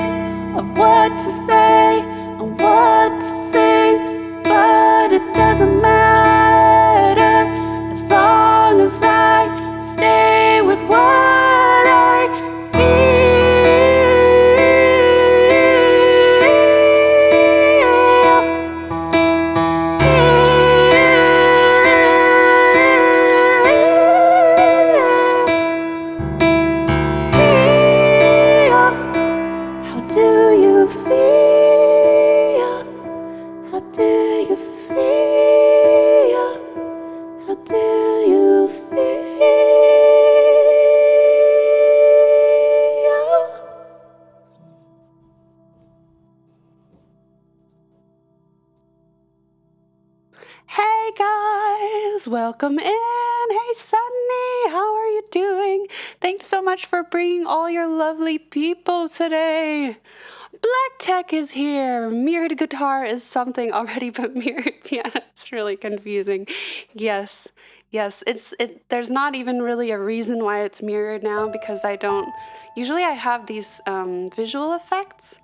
of what to say and what to sing. But it doesn't matter as long as I stay with what I feel. How do you feel? How do you feel? How do you feel? Hey guys, welcome in. Hey Sunny, how are you doing? Thanks so much for bringing all your lovely people today. Black Tech is here. Mirrored guitar is something already, but mirrored piano is really confusing. Yes, there's not even really a reason why it's mirrored now, because usually I have these visual effects,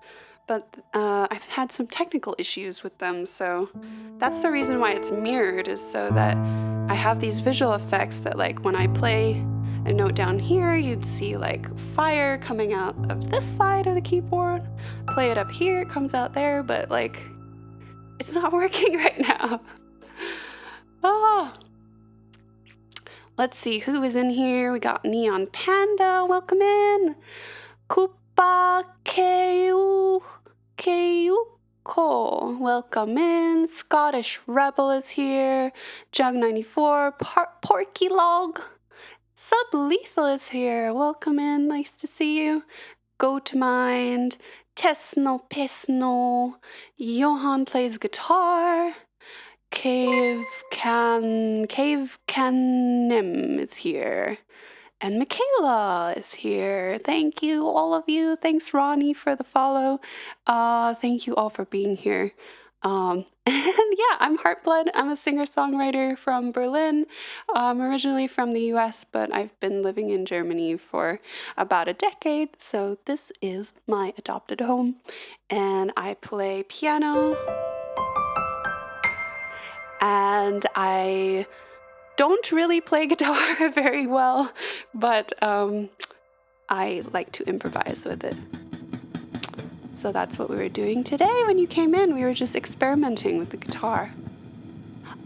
but I've had some technical issues with them, so that's the reason why it's mirrored, is so that I have these visual effects that, like, when I play a note down here, you'd see like fire coming out of this side of the keyboard. Play it up here, it comes out there, but like, it's not working right now. Oh. Let's see who is in here. We got Neon Panda, welcome in. Koopa Keuko, welcome in. Scottish Rebel is here. Jug94, Porky Log. Sublethal is here, welcome in, nice to see you. Goatmind, Tesno Pesno, Johan plays guitar. Cave Canem is here. And Michaela is here. Thank you, all of you. Thanks, Ronnie, for the follow. Thank you all for being here. And yeah, I'm Heartblood. I'm a singer-songwriter from Berlin. I'm originally from the US, but I've been living in Germany for about a decade. So this is my adopted home. And I play piano. And I don't really play guitar very well, but I like to improvise with it. So that's what we were doing today. When you came in, we were just experimenting with the guitar.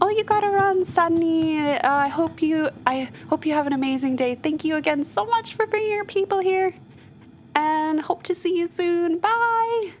Oh, you gotta run, Sunny. I hope you have an amazing day. Thank you again so much for bringing your people here, and hope to see you soon. Bye.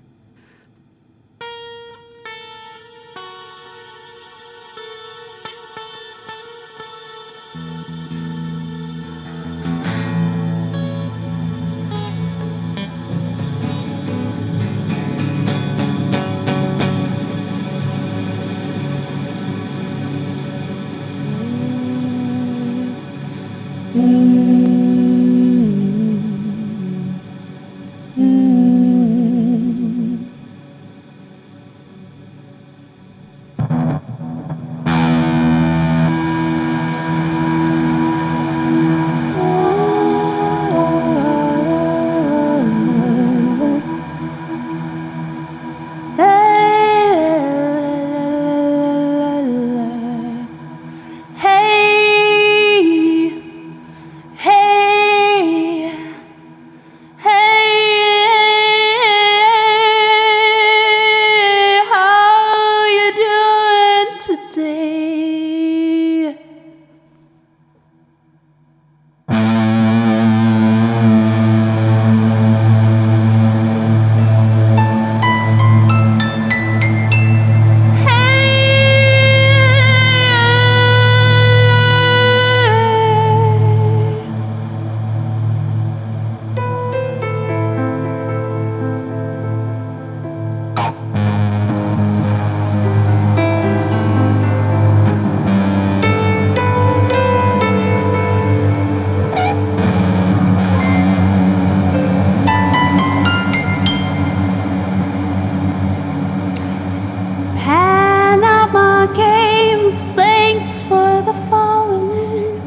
Thanks for the following.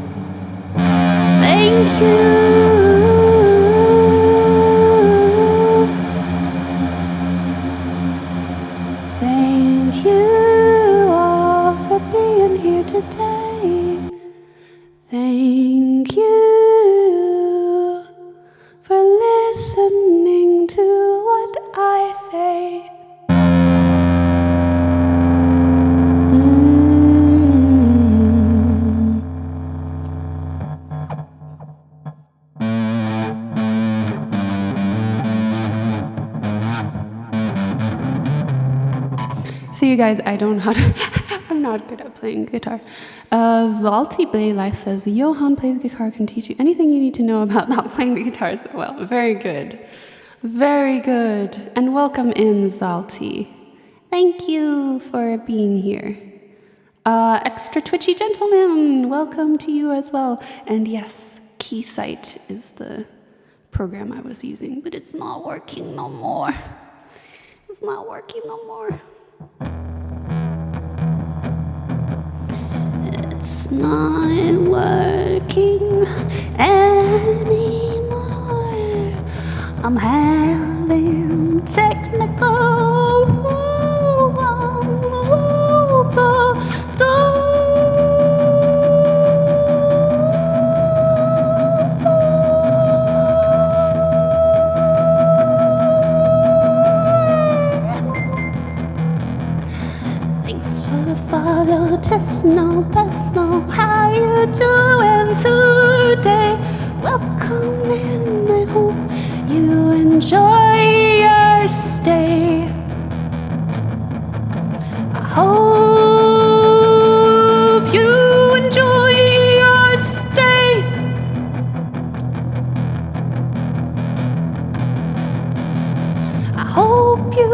Thank you. Thank you all for being here today. Thank you for listening to what I say. So you guys, I don't know how to, I'm not good at playing guitar. Zalti Baylai says, Johan plays guitar, can teach you anything you need to know about not playing the guitar so well. Very good. Very good. And welcome in, Zalti. Thank you for being here. Extra Twitchy Gentleman, welcome to you as well. And yes, Keysight is the program I was using, but it's not working no more. It's not working no more. It's not working anymore. I'm having technical problems all the time. Thanks for the follow, test no, best no, how you doing today? Welcome in, I hope you enjoy your stay. I hope you enjoy your stay. I hope you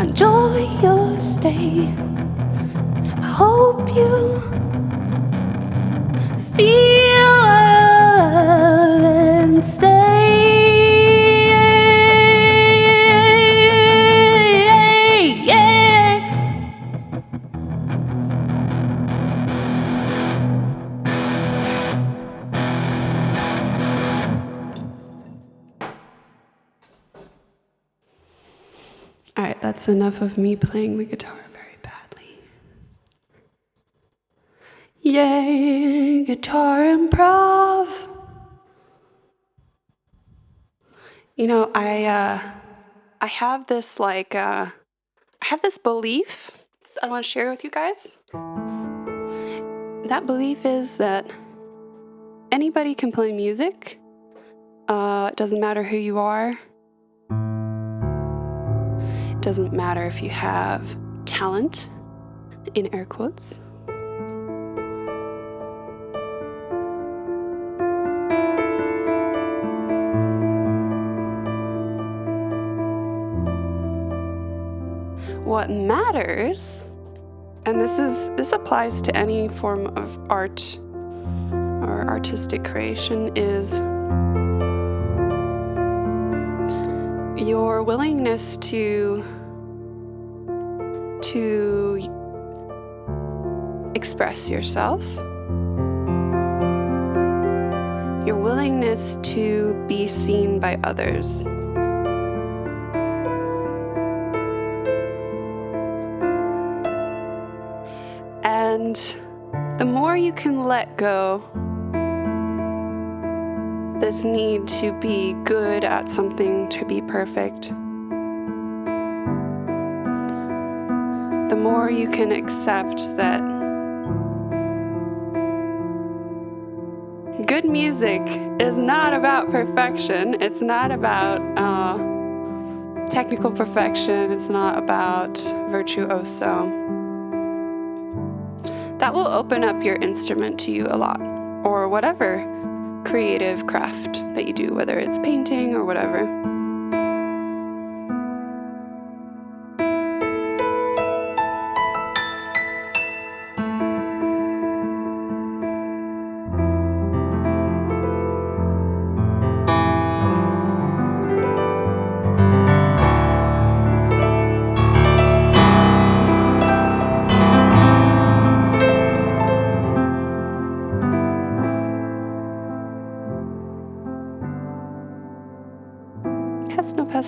enjoy your stay. I hope you feel well and stay. All right, that's enough of me playing the guitar very badly. Yay, guitar improv. You know, I have this I have this belief that I want to share with you guys. That belief is that anybody can play music. It doesn't matter who you are. It doesn't matter if you have talent, in air quotes. What matters, and this applies to any form of art or artistic creation, is your willingness to express yourself, your willingness to be seen by others. And the more you can let go this need to be good at something, to be perfect, the more you can accept that good music is not about perfection. It's not about technical perfection. It's not about virtuoso. That will open up your instrument to you a lot, or whatever creative craft that you do, whether it's painting or whatever.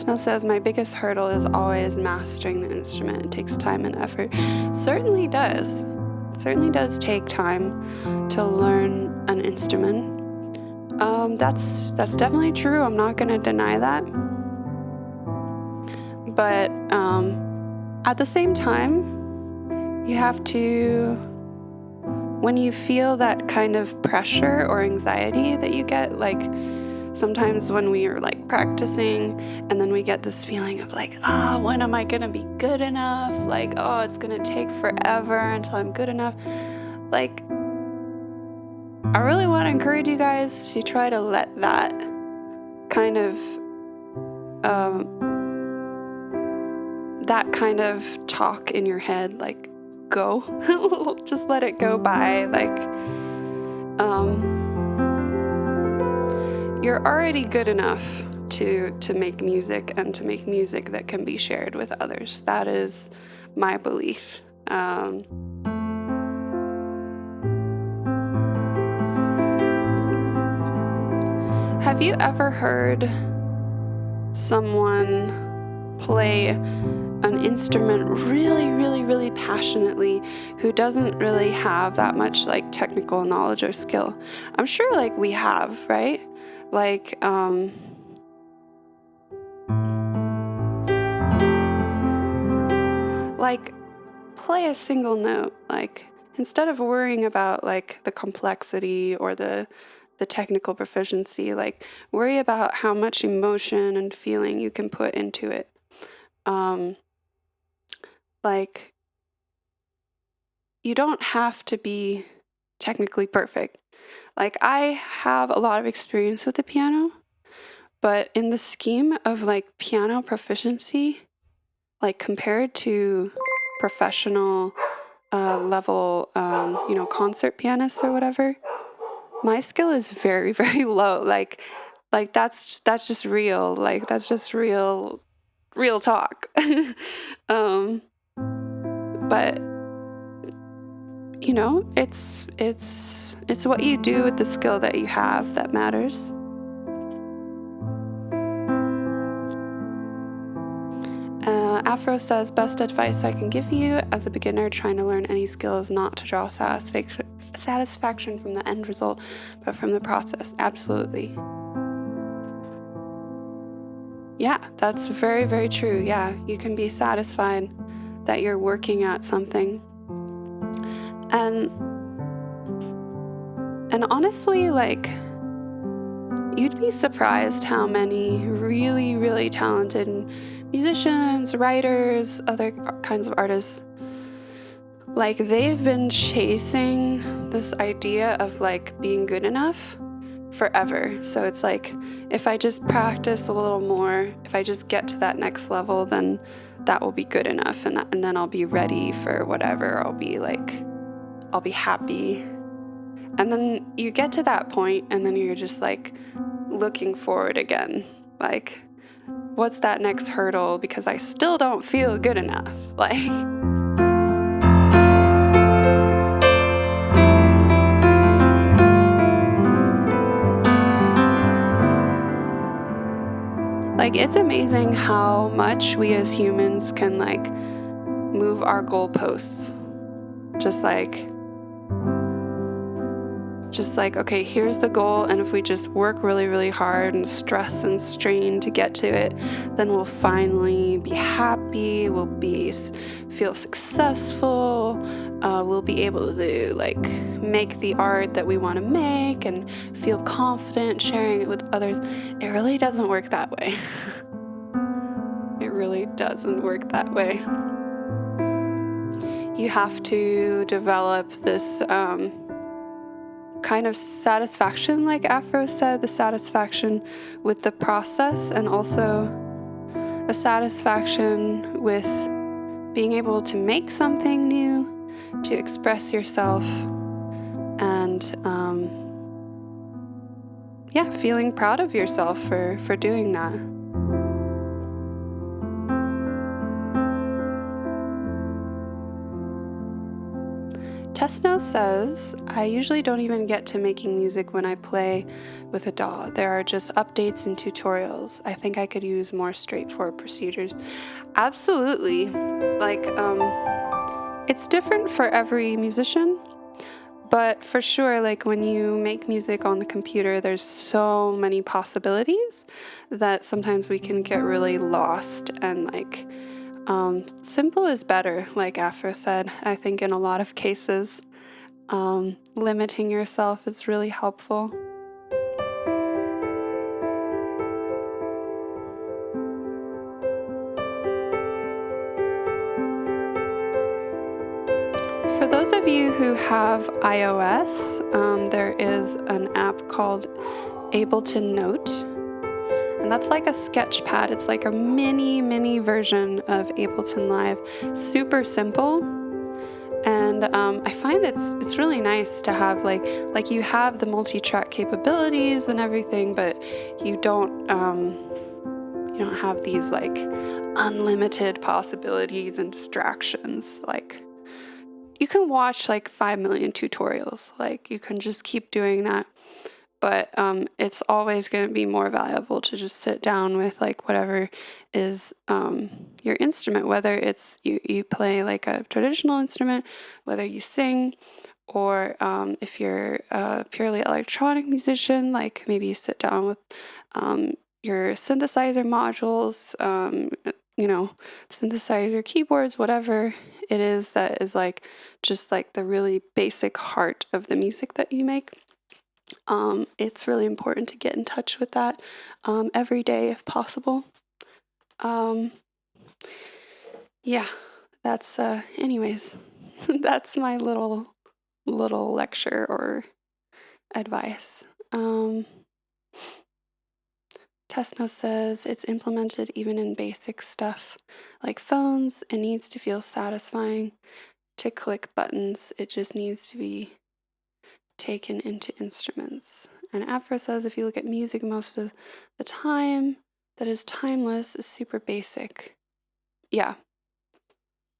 Snow says, my biggest hurdle is always mastering the instrument. It takes time and effort. Certainly does. Certainly does take time to learn an instrument. That's definitely true. I'm not going to deny that. But at the same time, you have to, when you feel that kind of pressure or anxiety that you get, like sometimes when we are like practicing and then we get this feeling of like, when am I going to be good enough? Like, it's going to take forever until I'm good enough. Like, I really want to encourage you guys to try to let that kind of talk in your head, like, go. Just let it go by. Like, you're already good enough to make music and to make music that can be shared with others. That is my belief. Have you ever heard someone play an instrument really, really, really passionately who doesn't really have that much like technical knowledge or skill? I'm sure like we have, right? Like, play a single note, like instead of worrying about like the complexity or the technical proficiency, like worry about how much emotion and feeling you can put into it. Like, you don't have to be technically perfect. Like, I have a lot of experience with the piano, but in the scheme of like piano proficiency, like compared to professional level, concert pianists or whatever, my skill is very, very low. Like that's just real. Like that's just real talk. But it's what you do with the skill that you have that matters. Afro says, best advice I can give you as a beginner trying to learn any skill is not to draw satisfaction from the end result, but from the process. Absolutely. Yeah, that's very, very true. Yeah, you can be satisfied that you're working at something. And honestly, like, you'd be surprised how many really, really talented musicians, writers, other kinds of artists, like, they've been chasing this idea of like being good enough forever. So it's like, if I just practice a little more, if I just get to that next level, then that will be good enough, and then I'll be ready for whatever. I'll be happy. And then you get to that point, and then you're just like looking forward again, like, what's that next hurdle? Because I still don't feel good enough. Like, it's amazing how much we as humans can like move our goalposts. Just like, okay, here's the goal, and if we just work really, really hard and stress and strain to get to it, then we'll finally be happy, we'll feel successful, we'll be able to like make the art that we want to make and feel confident sharing it with others. It really doesn't work that way. It really doesn't work that way. You have to develop this kind of satisfaction, like Afro said, the satisfaction with the process, and also a satisfaction with being able to make something new, to express yourself, and feeling proud of yourself for doing that. Tesno says, I usually don't even get to making music when I play with a DAW. There are just updates and tutorials. I think I could use more straightforward procedures. Absolutely. Like, it's different for every musician, but for sure, like when you make music on the computer, there's so many possibilities that sometimes we can get really lost, and like, simple is better, like Afra said. I think in a lot of cases, limiting yourself is really helpful. For those of you who have iOS, there is an app called Ableton Note, and that's like a sketch pad. It's like a mini version of Ableton Live. Super simple, and I find it's really nice to have like you have the multi-track capabilities and everything, but you don't have these like unlimited possibilities and distractions. Like, you can watch like 5 million tutorials. Like, you can just keep doing that. But it's always going to be more valuable to just sit down with like whatever is your instrument, whether it's you play like a traditional instrument, whether you sing, or if you're a purely electronic musician, like maybe you sit down with your synthesizer modules, synthesizer keyboards, whatever it is that is like just like the really basic heart of the music that you make. It's really important to get in touch with that every day if possible. Yeah, that's anyways, that's my little lecture or advice. Tesno says it's implemented even in basic stuff like phones. It needs to feel satisfying to click buttons. It just needs to be taken into instruments. And Afra says if you look at music most of the time, that is timeless, is super basic. Yeah,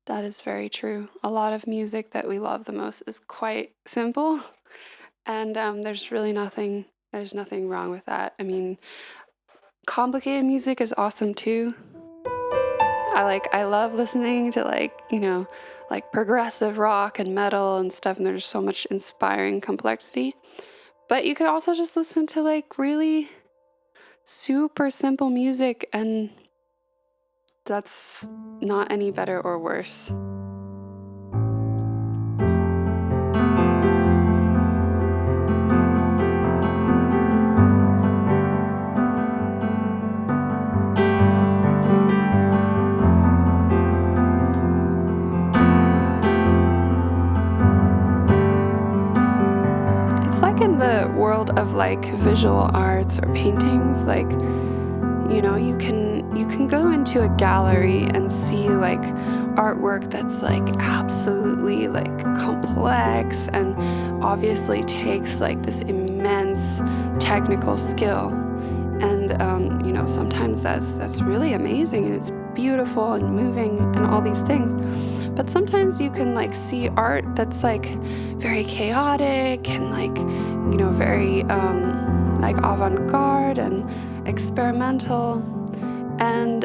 that is very true. A lot of music that we love the most is quite simple, and there's nothing wrong with that. I mean, complicated music is awesome too. I love listening to like progressive rock and metal and stuff, and there's so much inspiring complexity. But you could also just listen to like really super simple music, and that's not any better or worse. It's like in the world of like visual arts or paintings, like, you know, you can go into a gallery and see like artwork that's like absolutely like complex and obviously takes like this immense technical skill. And sometimes that's really amazing and it's beautiful and moving and all these things. But sometimes you can like see art that's like very chaotic and like, very like avant-garde and experimental, and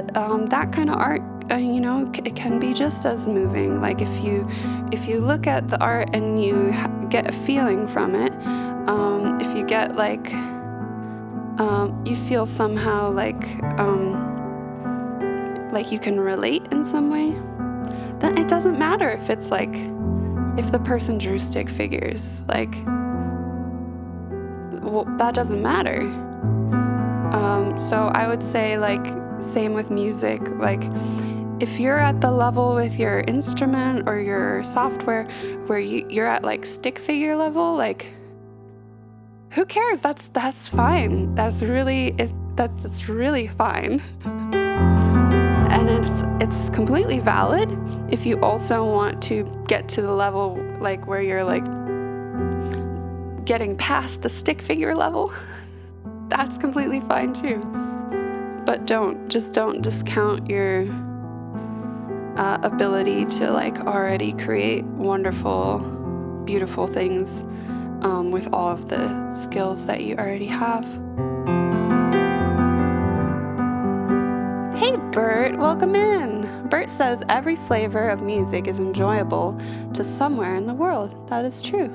that kind of art, it can be just as moving. Like if you look at the art and you get a feeling from it, if you get like you feel somehow like you can relate in some way, then it doesn't matter if it's like if the person drew stick figures, like, well, that doesn't matter. So I would say like same with music, like if you're at the level with your instrument or your software where you're at like stick figure level, like who cares? That's fine. It's really fine. And it's completely valid if you also want to get to the level like where you're like getting past the stick figure level. That's completely fine too. But don't discount your ability to like already create wonderful beautiful things with all of the skills that you already have. Hey Bert, welcome in! Bert says every flavor of music is enjoyable to somewhere in the world. That is true.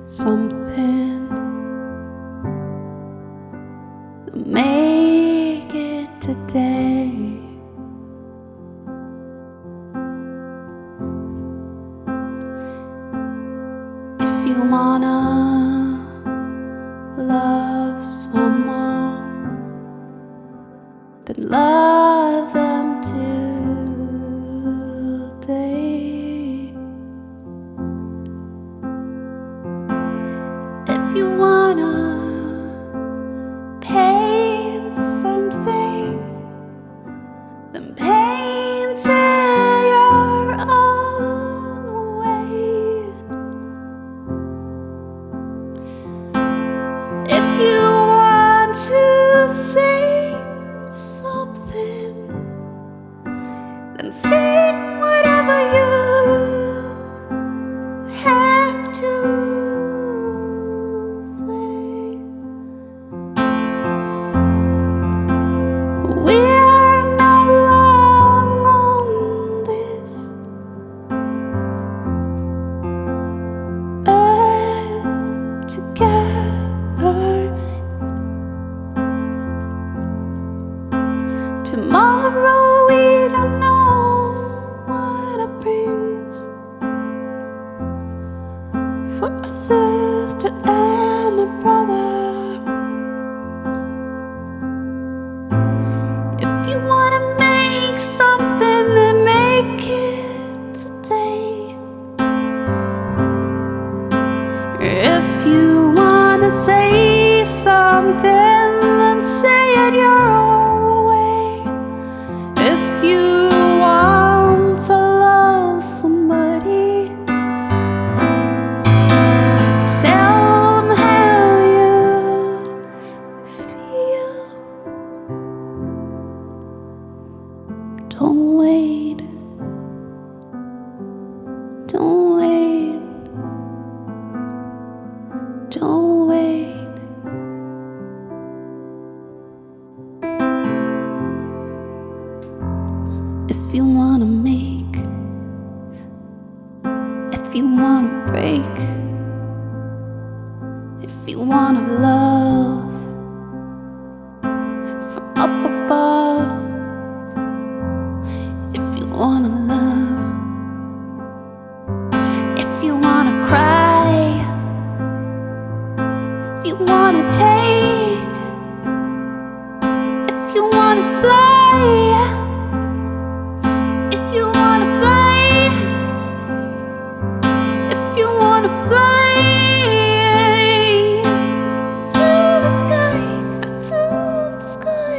Something, make it today. If you wanna love someone, then love them today. If you wanna paint something, then paint it your own way. If you want to sing something, then sing whatever you have to. We're not long on this earth together. Tomorrow we don't know what it brings for a sister and a brother. If you wanna make something, then make it today. If you wanna say something, then say it your own way. If you want to love somebody, tell them how you feel. Don't wait, don't wait, don't wait. If you wanna make you wanna break, if you wanna love from up above, if you wanna love, if you wanna cry, if you wanna take, if you wanna fly, if you wanna fly, if you wanna fly to the sky, to the sky.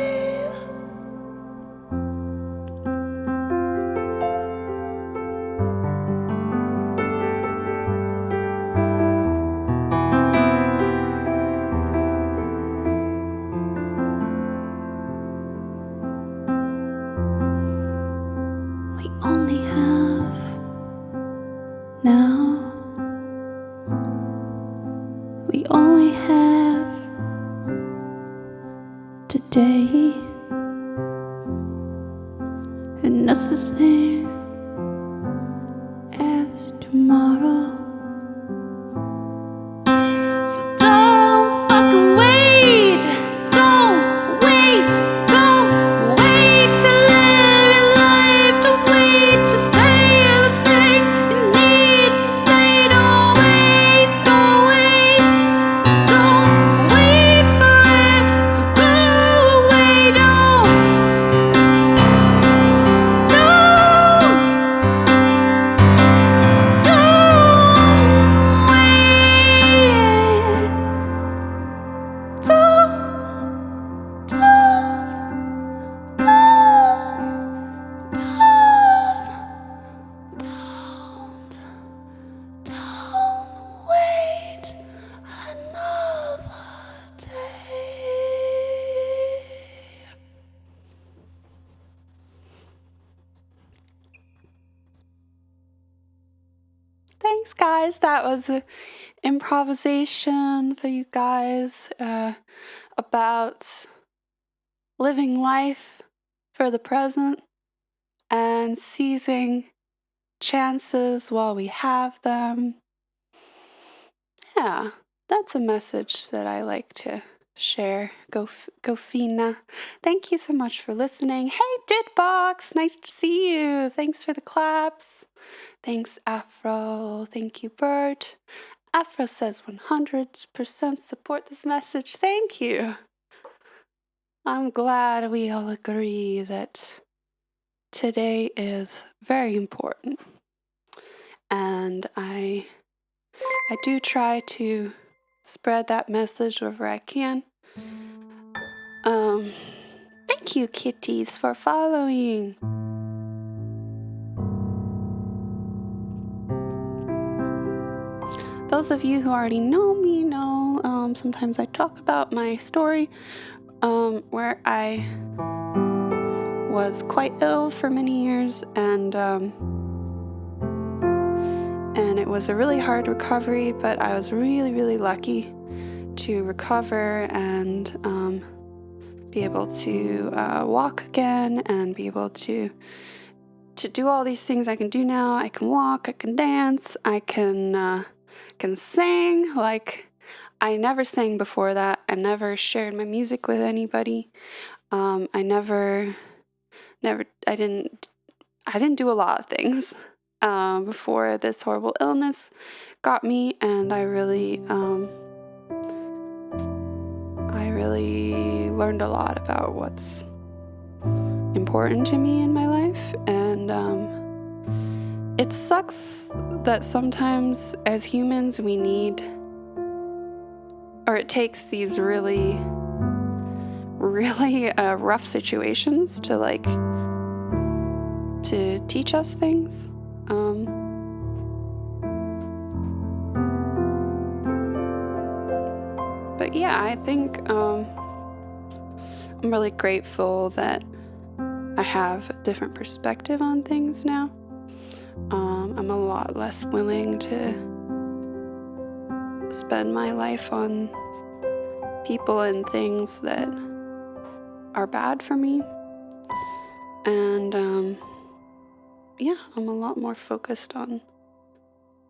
We only have now, we only have today, and no such thing as tomorrow. So don't fucking wait, don't wait, don't wait to live your life, don't wait to say the things you need to say, don't wait, don't wait, don't wait for it to go away, don't wait another day. Thanks, guys. That was an improvisation for you guys about living life for the present and seizing chances while we have them. Yeah, that's a message that I like to share. Go Fina. Thank you so much for listening. Hey, Ditbox, nice to see you. Thanks for the claps. Thanks, Afro. Thank you, Bert. Afro says 100% support this message. Thank you. I'm glad we all agree that today is very important. And I do try to spread that message wherever I can. Thank you, kitties, for following. Those of you who already know me know sometimes I talk about my story where I was quite ill for many years, and it was a really hard recovery, but I was really, really lucky to recover and be able to walk again and be able to do all these things I can do now. I can walk, I can dance, I can sing. Like, I never sang before that. I never shared my music with anybody. I didn't do a lot of things before this horrible illness got me, and I really learned a lot about what's important to me in my life, and it sucks that sometimes as humans we need, or it takes these really, really rough situations to teach us things. But yeah, I think I'm really grateful that I have a different perspective on things now. I'm a lot less willing to spend my life on people and things that are bad for me. And yeah, I'm a lot more focused on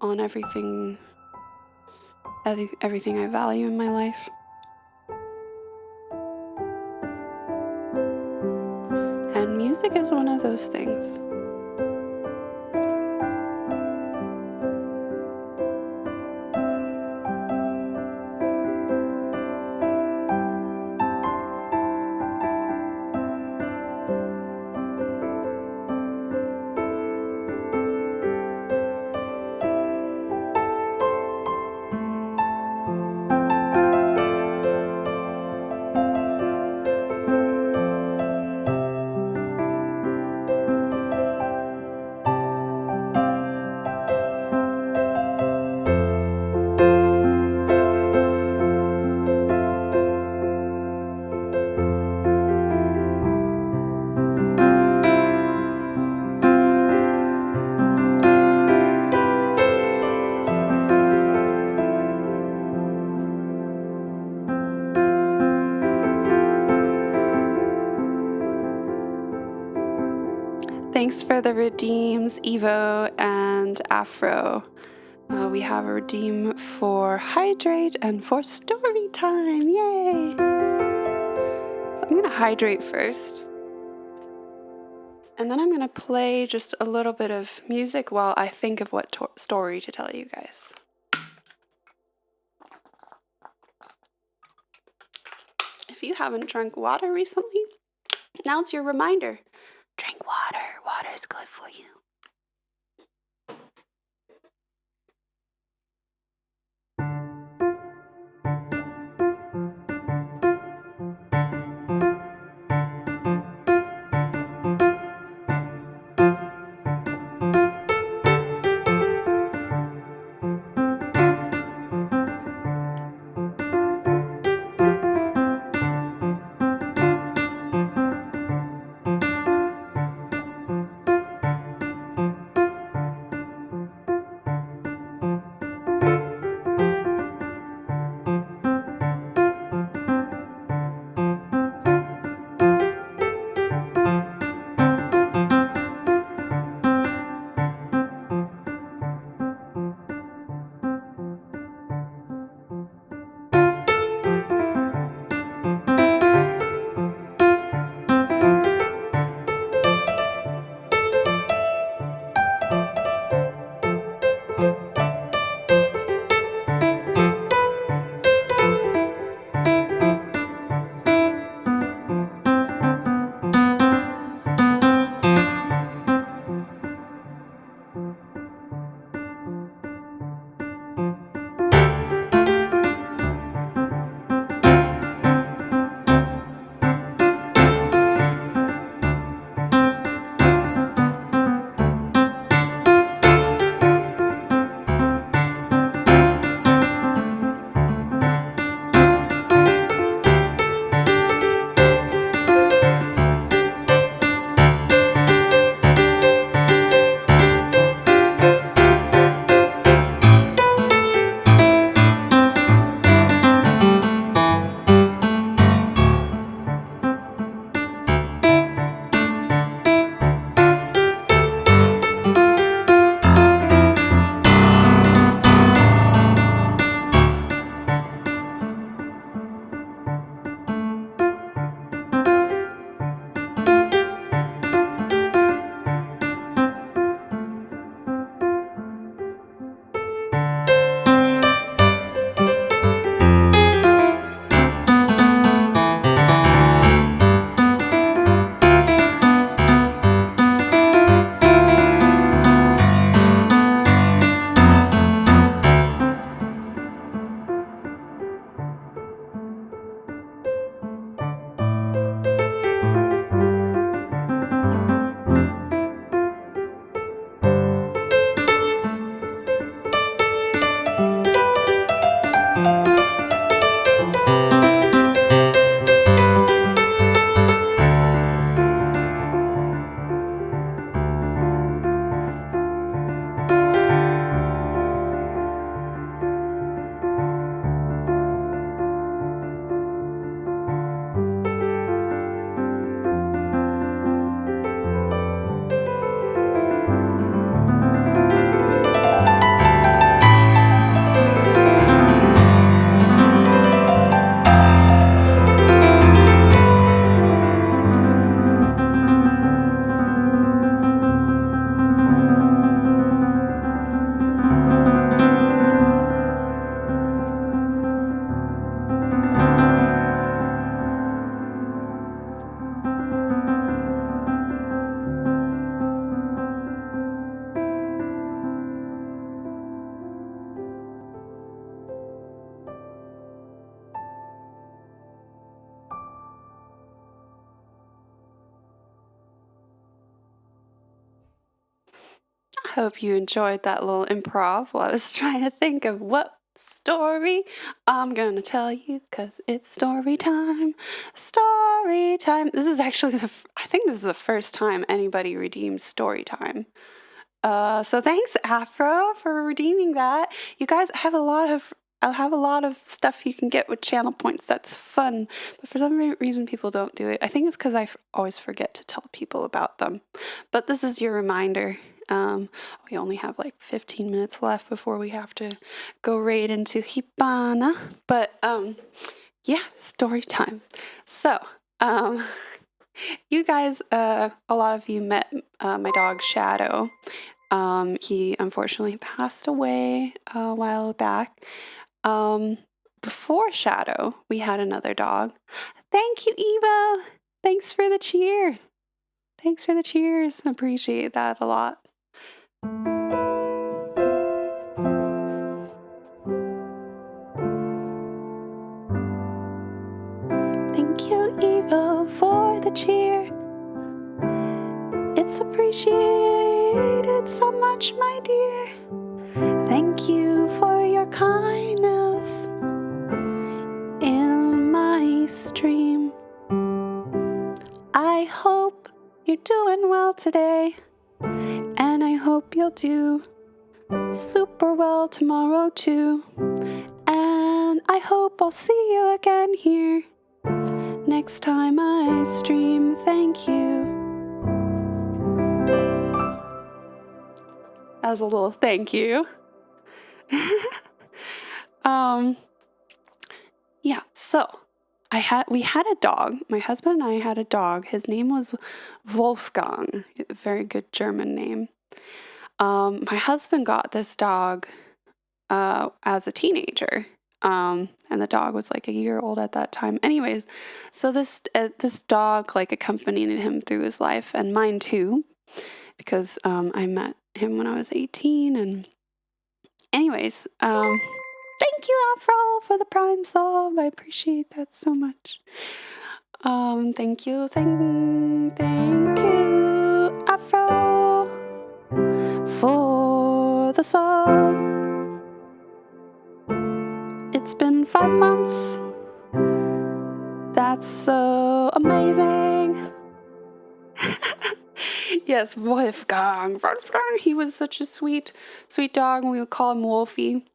on everything I value in my life. And music is one of those things. Thanks for the redeems, Evo and Afro. We have a redeem for hydrate and for story time. Yay! So I'm gonna hydrate first. And then I'm gonna play just a little bit of music while I think of what story to tell you guys. If you haven't drunk water recently, now's your reminder. Drink water. Water is good for you. hope you enjoyed that little improv while I was trying to think of what story I'm gonna tell you, because it's story time. Story time. This is actually I think this is the first time anybody redeemed story time. So thanks, Afro, for redeeming that. You guys I'll have a lot of stuff you can get with channel points. That's fun. But for some reason, people don't do it. I think it's because I always forget to tell people about them. But this is your reminder. We only have like 15 minutes left before we have to go right into Hibana. But yeah, story time. So, you guys, a lot of you met my dog Shadow. He unfortunately passed away a while back. Before Shadow, we had another dog. Thank you, Eva. Thanks for the cheer. Thanks for the cheers. Appreciate that a lot. Thank you, Eva, for the cheer. It's appreciated so much, my dear. Thank you for your kindness in my stream. I hope you're doing well today, and I hope you'll do super well tomorrow too. And I hope I'll see you again here next time I stream. Thank you. That was a little thank you. Yeah, so we had a dog. My husband and I had a dog. His name was Wolfgang. A very good German name. My husband got this dog as a teenager. And the dog was like a year old at that time. Anyways, so this dog like accompanied him through his life, and mine too, because I met him when I was 18. And anyways, thank you, Afro, for the Prime sub. I appreciate that so much. Thank you, Afro, for the sub. It's been 5 months. That's so amazing. Yes, Wolfgang. He was such a sweet dog, and we would call him Wolfie.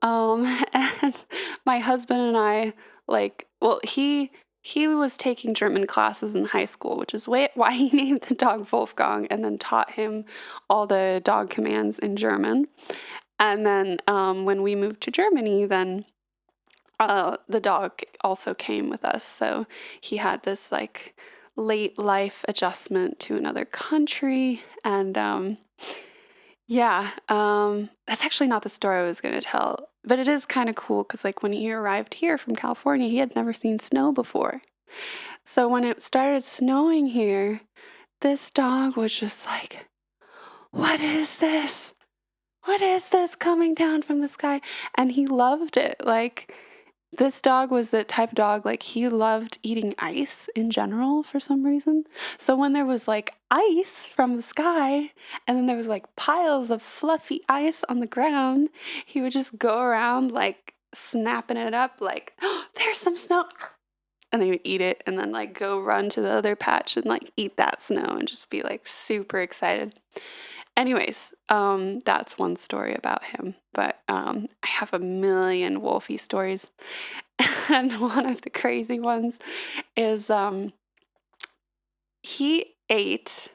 And my husband and I, he was taking German classes in high school, which is why he named the dog Wolfgang, and then taught him all the dog commands in German. And then when we moved to Germany, then the dog also came with us. So he had this like late life adjustment to another country. And that's actually not the story I was going to tell, but it is kind of cool because like when he arrived here from California, he had never seen snow before. So when it started snowing here, this dog was just like, what is this? What is this coming down from the sky? And he loved it. Like, this dog was the type of dog, like, he loved eating ice in general for some reason. So when there was, like, ice from the sky, and then there was, like, piles of fluffy ice on the ground, he would just go around, like, snapping it up, like, oh, there's some snow. And he would eat it, and then, like, go run to the other patch and, like, eat that snow and just be, like, super excited. Anyways, that's one story about him, but I have a million Wolfie stories, and one of the crazy ones is he ate,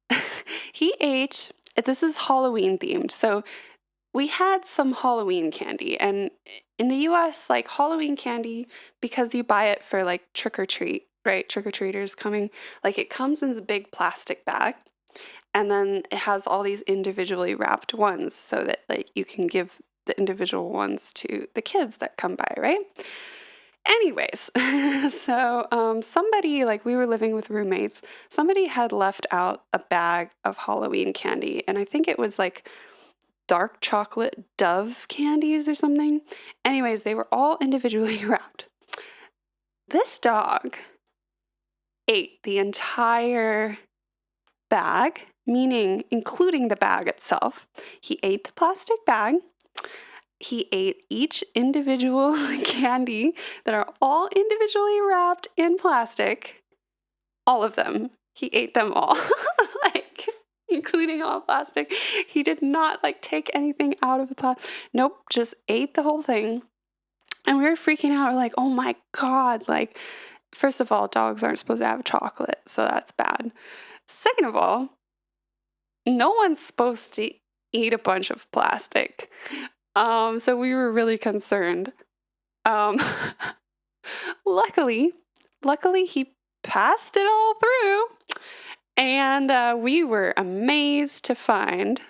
this is Halloween themed, so we had some Halloween candy, and in the US, like, Halloween candy, because you buy it for, like, trick or treat, right, trick-or-treaters coming, like, it comes in a big plastic bag. And then it has all these individually wrapped ones so that like you can give the individual ones to the kids that come by, right? Anyways, so somebody, like we were living with roommates, somebody had left out a bag of Halloween candy, and I think it was like dark chocolate Dove candies or something. Anyways, they were all individually wrapped. This dog ate the entire bag, meaning including the bag itself. He ate the plastic bag. He ate each individual candy that are all individually wrapped in plastic. All of them. He ate them all. Like, including all plastic. He did not like take anything out of the plastic. Nope, just ate the whole thing. And we were freaking out. We're like, oh my God. Like, first of all, dogs aren't supposed to have chocolate, so that's bad. Second of all, no one's supposed to eat a bunch of plastic. So we were really concerned. Luckily, he passed it all through, and we were amazed to find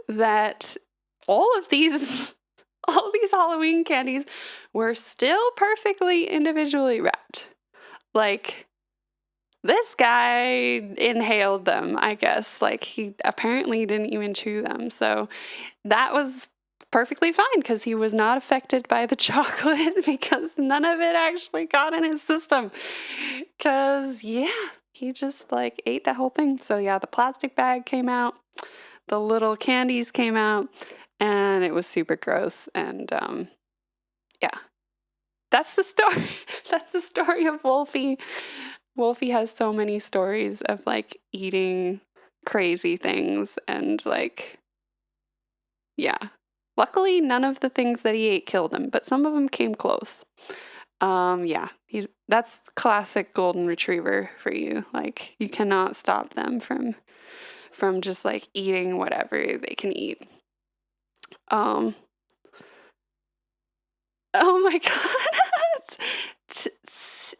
that all these Halloween candies were still perfectly individually wrapped. Like, this guy inhaled them, I guess. Like, he apparently didn't even chew them. So that was perfectly fine because he was not affected by the chocolate because none of it actually got in his system. Because, yeah, he just like ate that whole thing. So, yeah, the plastic bag came out, the little candies came out, and it was super gross. And, yeah, that's the story. That's the story of Wolfie. Wolfie has so many stories of like eating crazy things and like, yeah. Luckily, none of the things that he ate killed him, but some of them came close. Yeah, that's classic golden retriever for you. Like, you cannot stop them from just like eating whatever they can eat. Oh my God.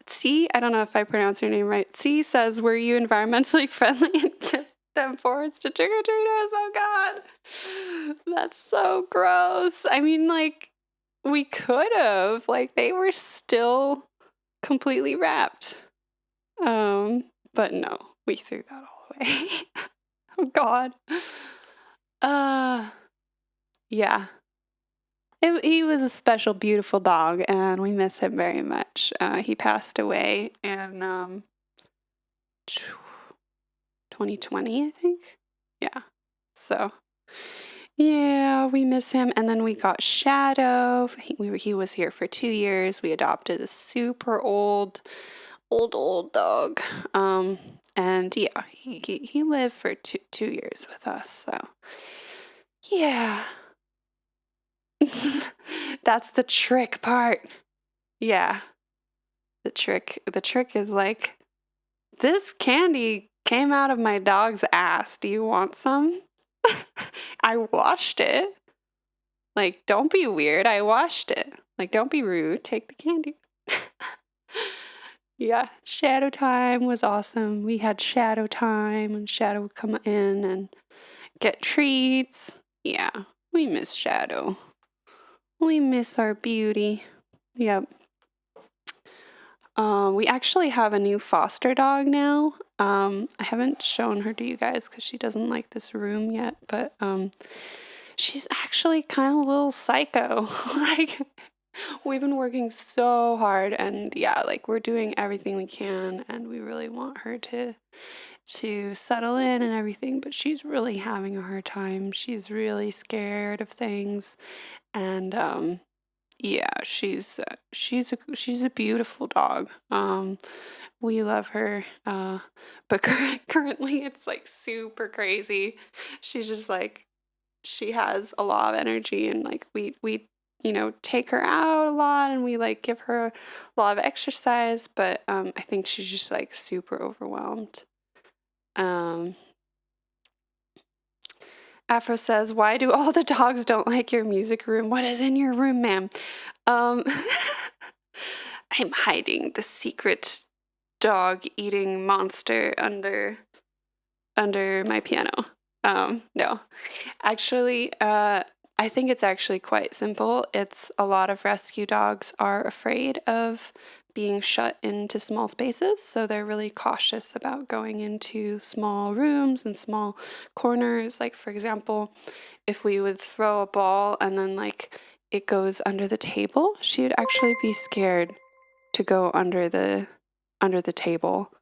C, I don't know if I pronounce your name right. C says, were you environmentally friendly and get them forwards to trick-or-treaters? Oh God. That's so gross. I mean, like, we could have. Like, they were still completely wrapped. But no, we threw that all away. Oh God. Yeah. He was a special, beautiful dog, and we miss him very much. He passed away in 2020, I think. Yeah. So, yeah, we miss him. And then we got Shadow. He was here for 2 years. We adopted a super old dog. And yeah, he lived for 2 years with us. So, yeah. That's the trick part. Yeah. The trick is like, this candy came out of my dog's ass. Do you want some? I washed it. Like, don't be weird. I washed it. Like, don't be rude. Take the candy. Yeah, shadow time was awesome. We had shadow time, and Shadow would come in and get treats. Yeah, we miss Shadow. We miss our beauty. Yep. We actually have a new foster dog now. I haven't shown her to you guys because she doesn't like this room yet, but she's actually kind of a little psycho. Like, we've been working so hard, and yeah, like, we're doing everything we can, and we really want her to settle in and everything, but she's really having a hard time. She's really scared of things, and yeah, she's a beautiful dog. We love her, but currently it's like super crazy. She's just like, she has a lot of energy, and like we take her out a lot, and we like give her a lot of exercise, but I think she's just like super overwhelmed. Afro says, why do all the dogs don't like your music room? What is in your room, ma'am? I'm hiding the secret dog eating monster under my piano. No, actually, I think it's actually quite simple. It's a lot of rescue dogs are afraid of being shut into small spaces, so they're really cautious about going into small rooms and small corners. Like, for example, if we would throw a ball and then like it goes under the table, she would actually be scared to go under the table.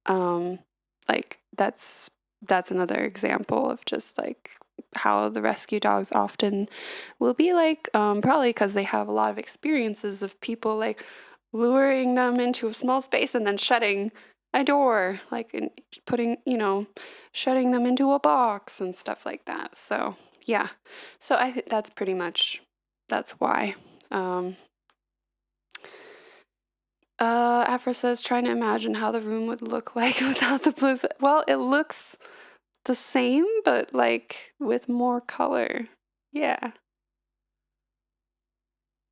Like, that's that's another example of just like how the rescue dogs often will be like, probably because they have a lot of experiences of people like luring them into a small space and then shutting a door, like, and putting, shutting them into a box and stuff like that. So yeah, so I think that's pretty much, that's why. Afra says, trying to imagine how the room would look like without the blue. Well, it looks the same, but like with more color. Yeah.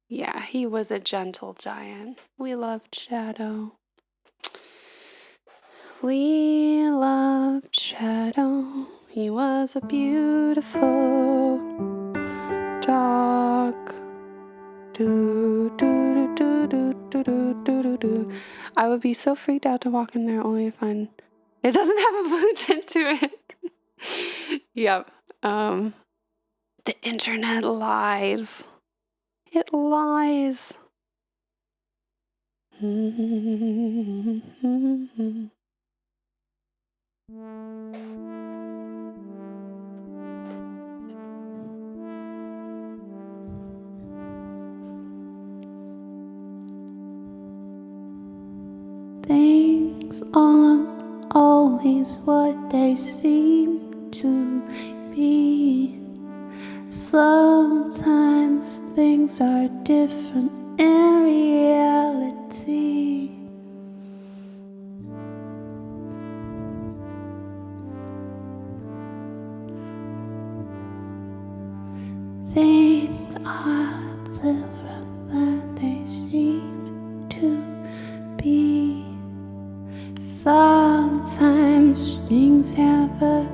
Yeah, he was a gentle giant. We loved Shadow. We loved Shadow. He was a beautiful dog. Do, do, do, do, do, do, do, do, do. I would be so freaked out to walk in there only to find it doesn't have a blue tint to it. Yep. The internet lies. It lies. Things aren't always what they seem to be. Sometimes things are different in reality. Things are different than they seem to be. Sometimes things have a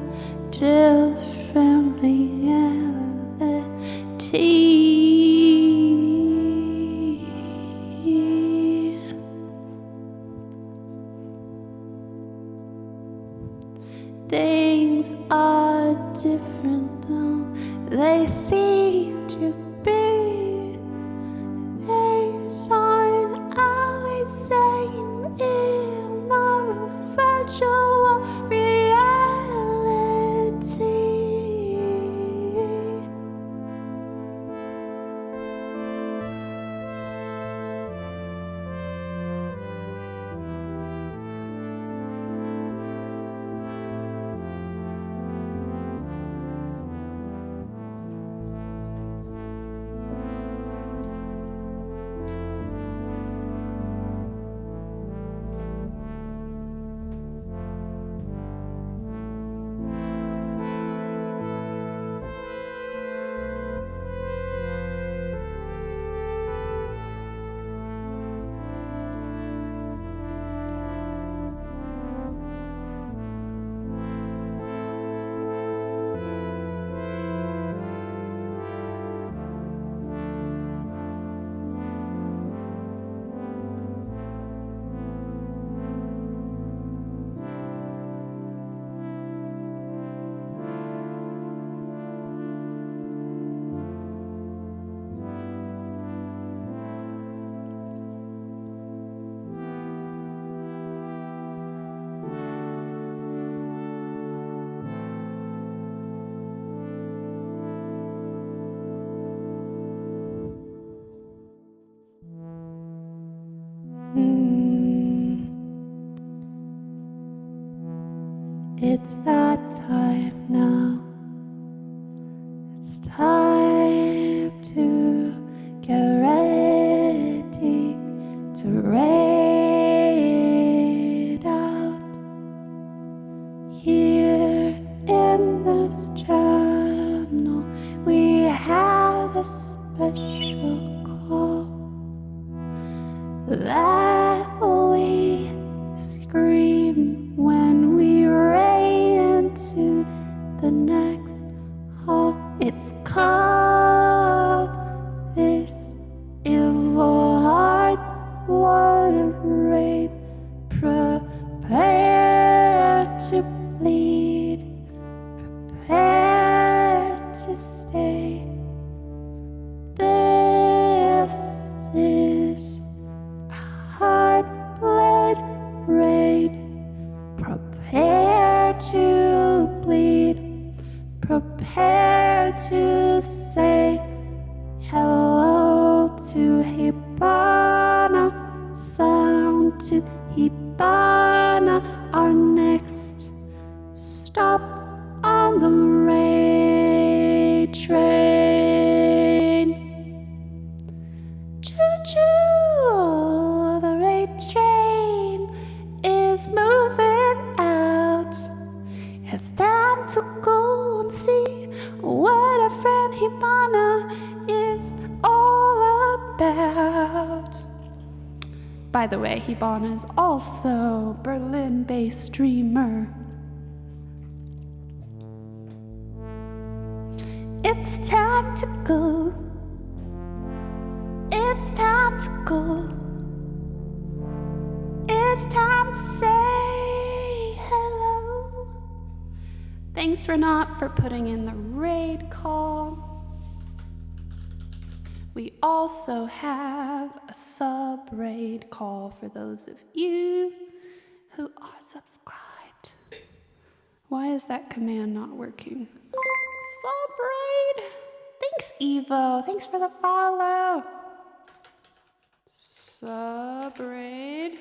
different reality. Things are different than they seem to be. Things aren't always same in our virtual reality. It's that time now. It's time to get ready to raid out. Here in this channel, we have a special call that we scream when we raid into the prepare to say hello to Hibana, sound to Hibana, our next stop on the rail train. Choo-choo, the rail train is moving out. It's time to go and see what our friend Hibana is all about. By the way, Hibana is also Berlin-based streamer. It's time to go. It's time to go. It's time to say hello. Thanks, Renat, for putting in the raid call. We also have a sub-raid call for those of you who are subscribed. Why is that command not working? Sub-raid. Thanks, Evo. Thanks for the follow. Sub-raid.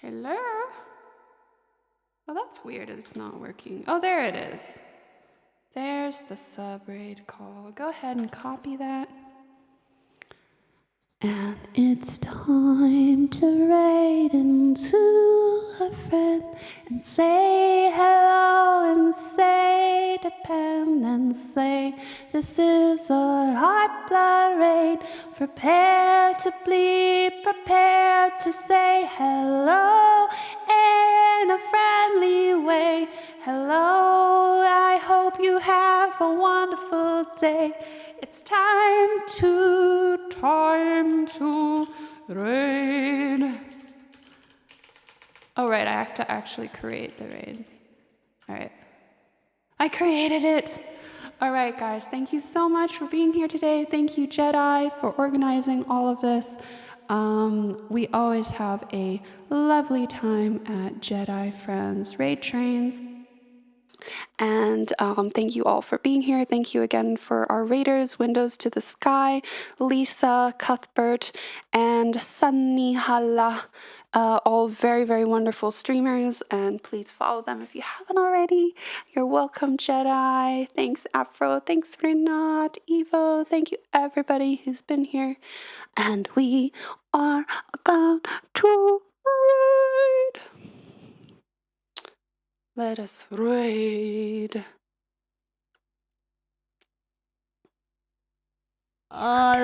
Hello? Oh, that's weird. It's not working. Oh, there it is. There's the sub-raid call. Go ahead and copy that. And it's time to raid into a friend and say hello and say depend and say this is a heart blood raid. Prepare to bleed, prepare to say hello in a friendly way. Hello, I hope you have a wonderful day. It's time to raid. Oh, right, I have to actually create the raid. All right. I created it. All right, guys, thank you so much for being here today. Thank you, Jedi, for organizing all of this. We always have a lovely time at Jedi Friends Raid Trains. And thank you all for being here. Thank you again for our raiders, Windows to the Sky, Lisa, Cuthbert, and Sunny Hala. All very, very wonderful streamers, and please follow them if you haven't already. You're welcome, Jedi. Thanks, Afro. Thanks, Renat, Evo. Thank you, everybody who's been here. And we are about to raid. Let us raid. All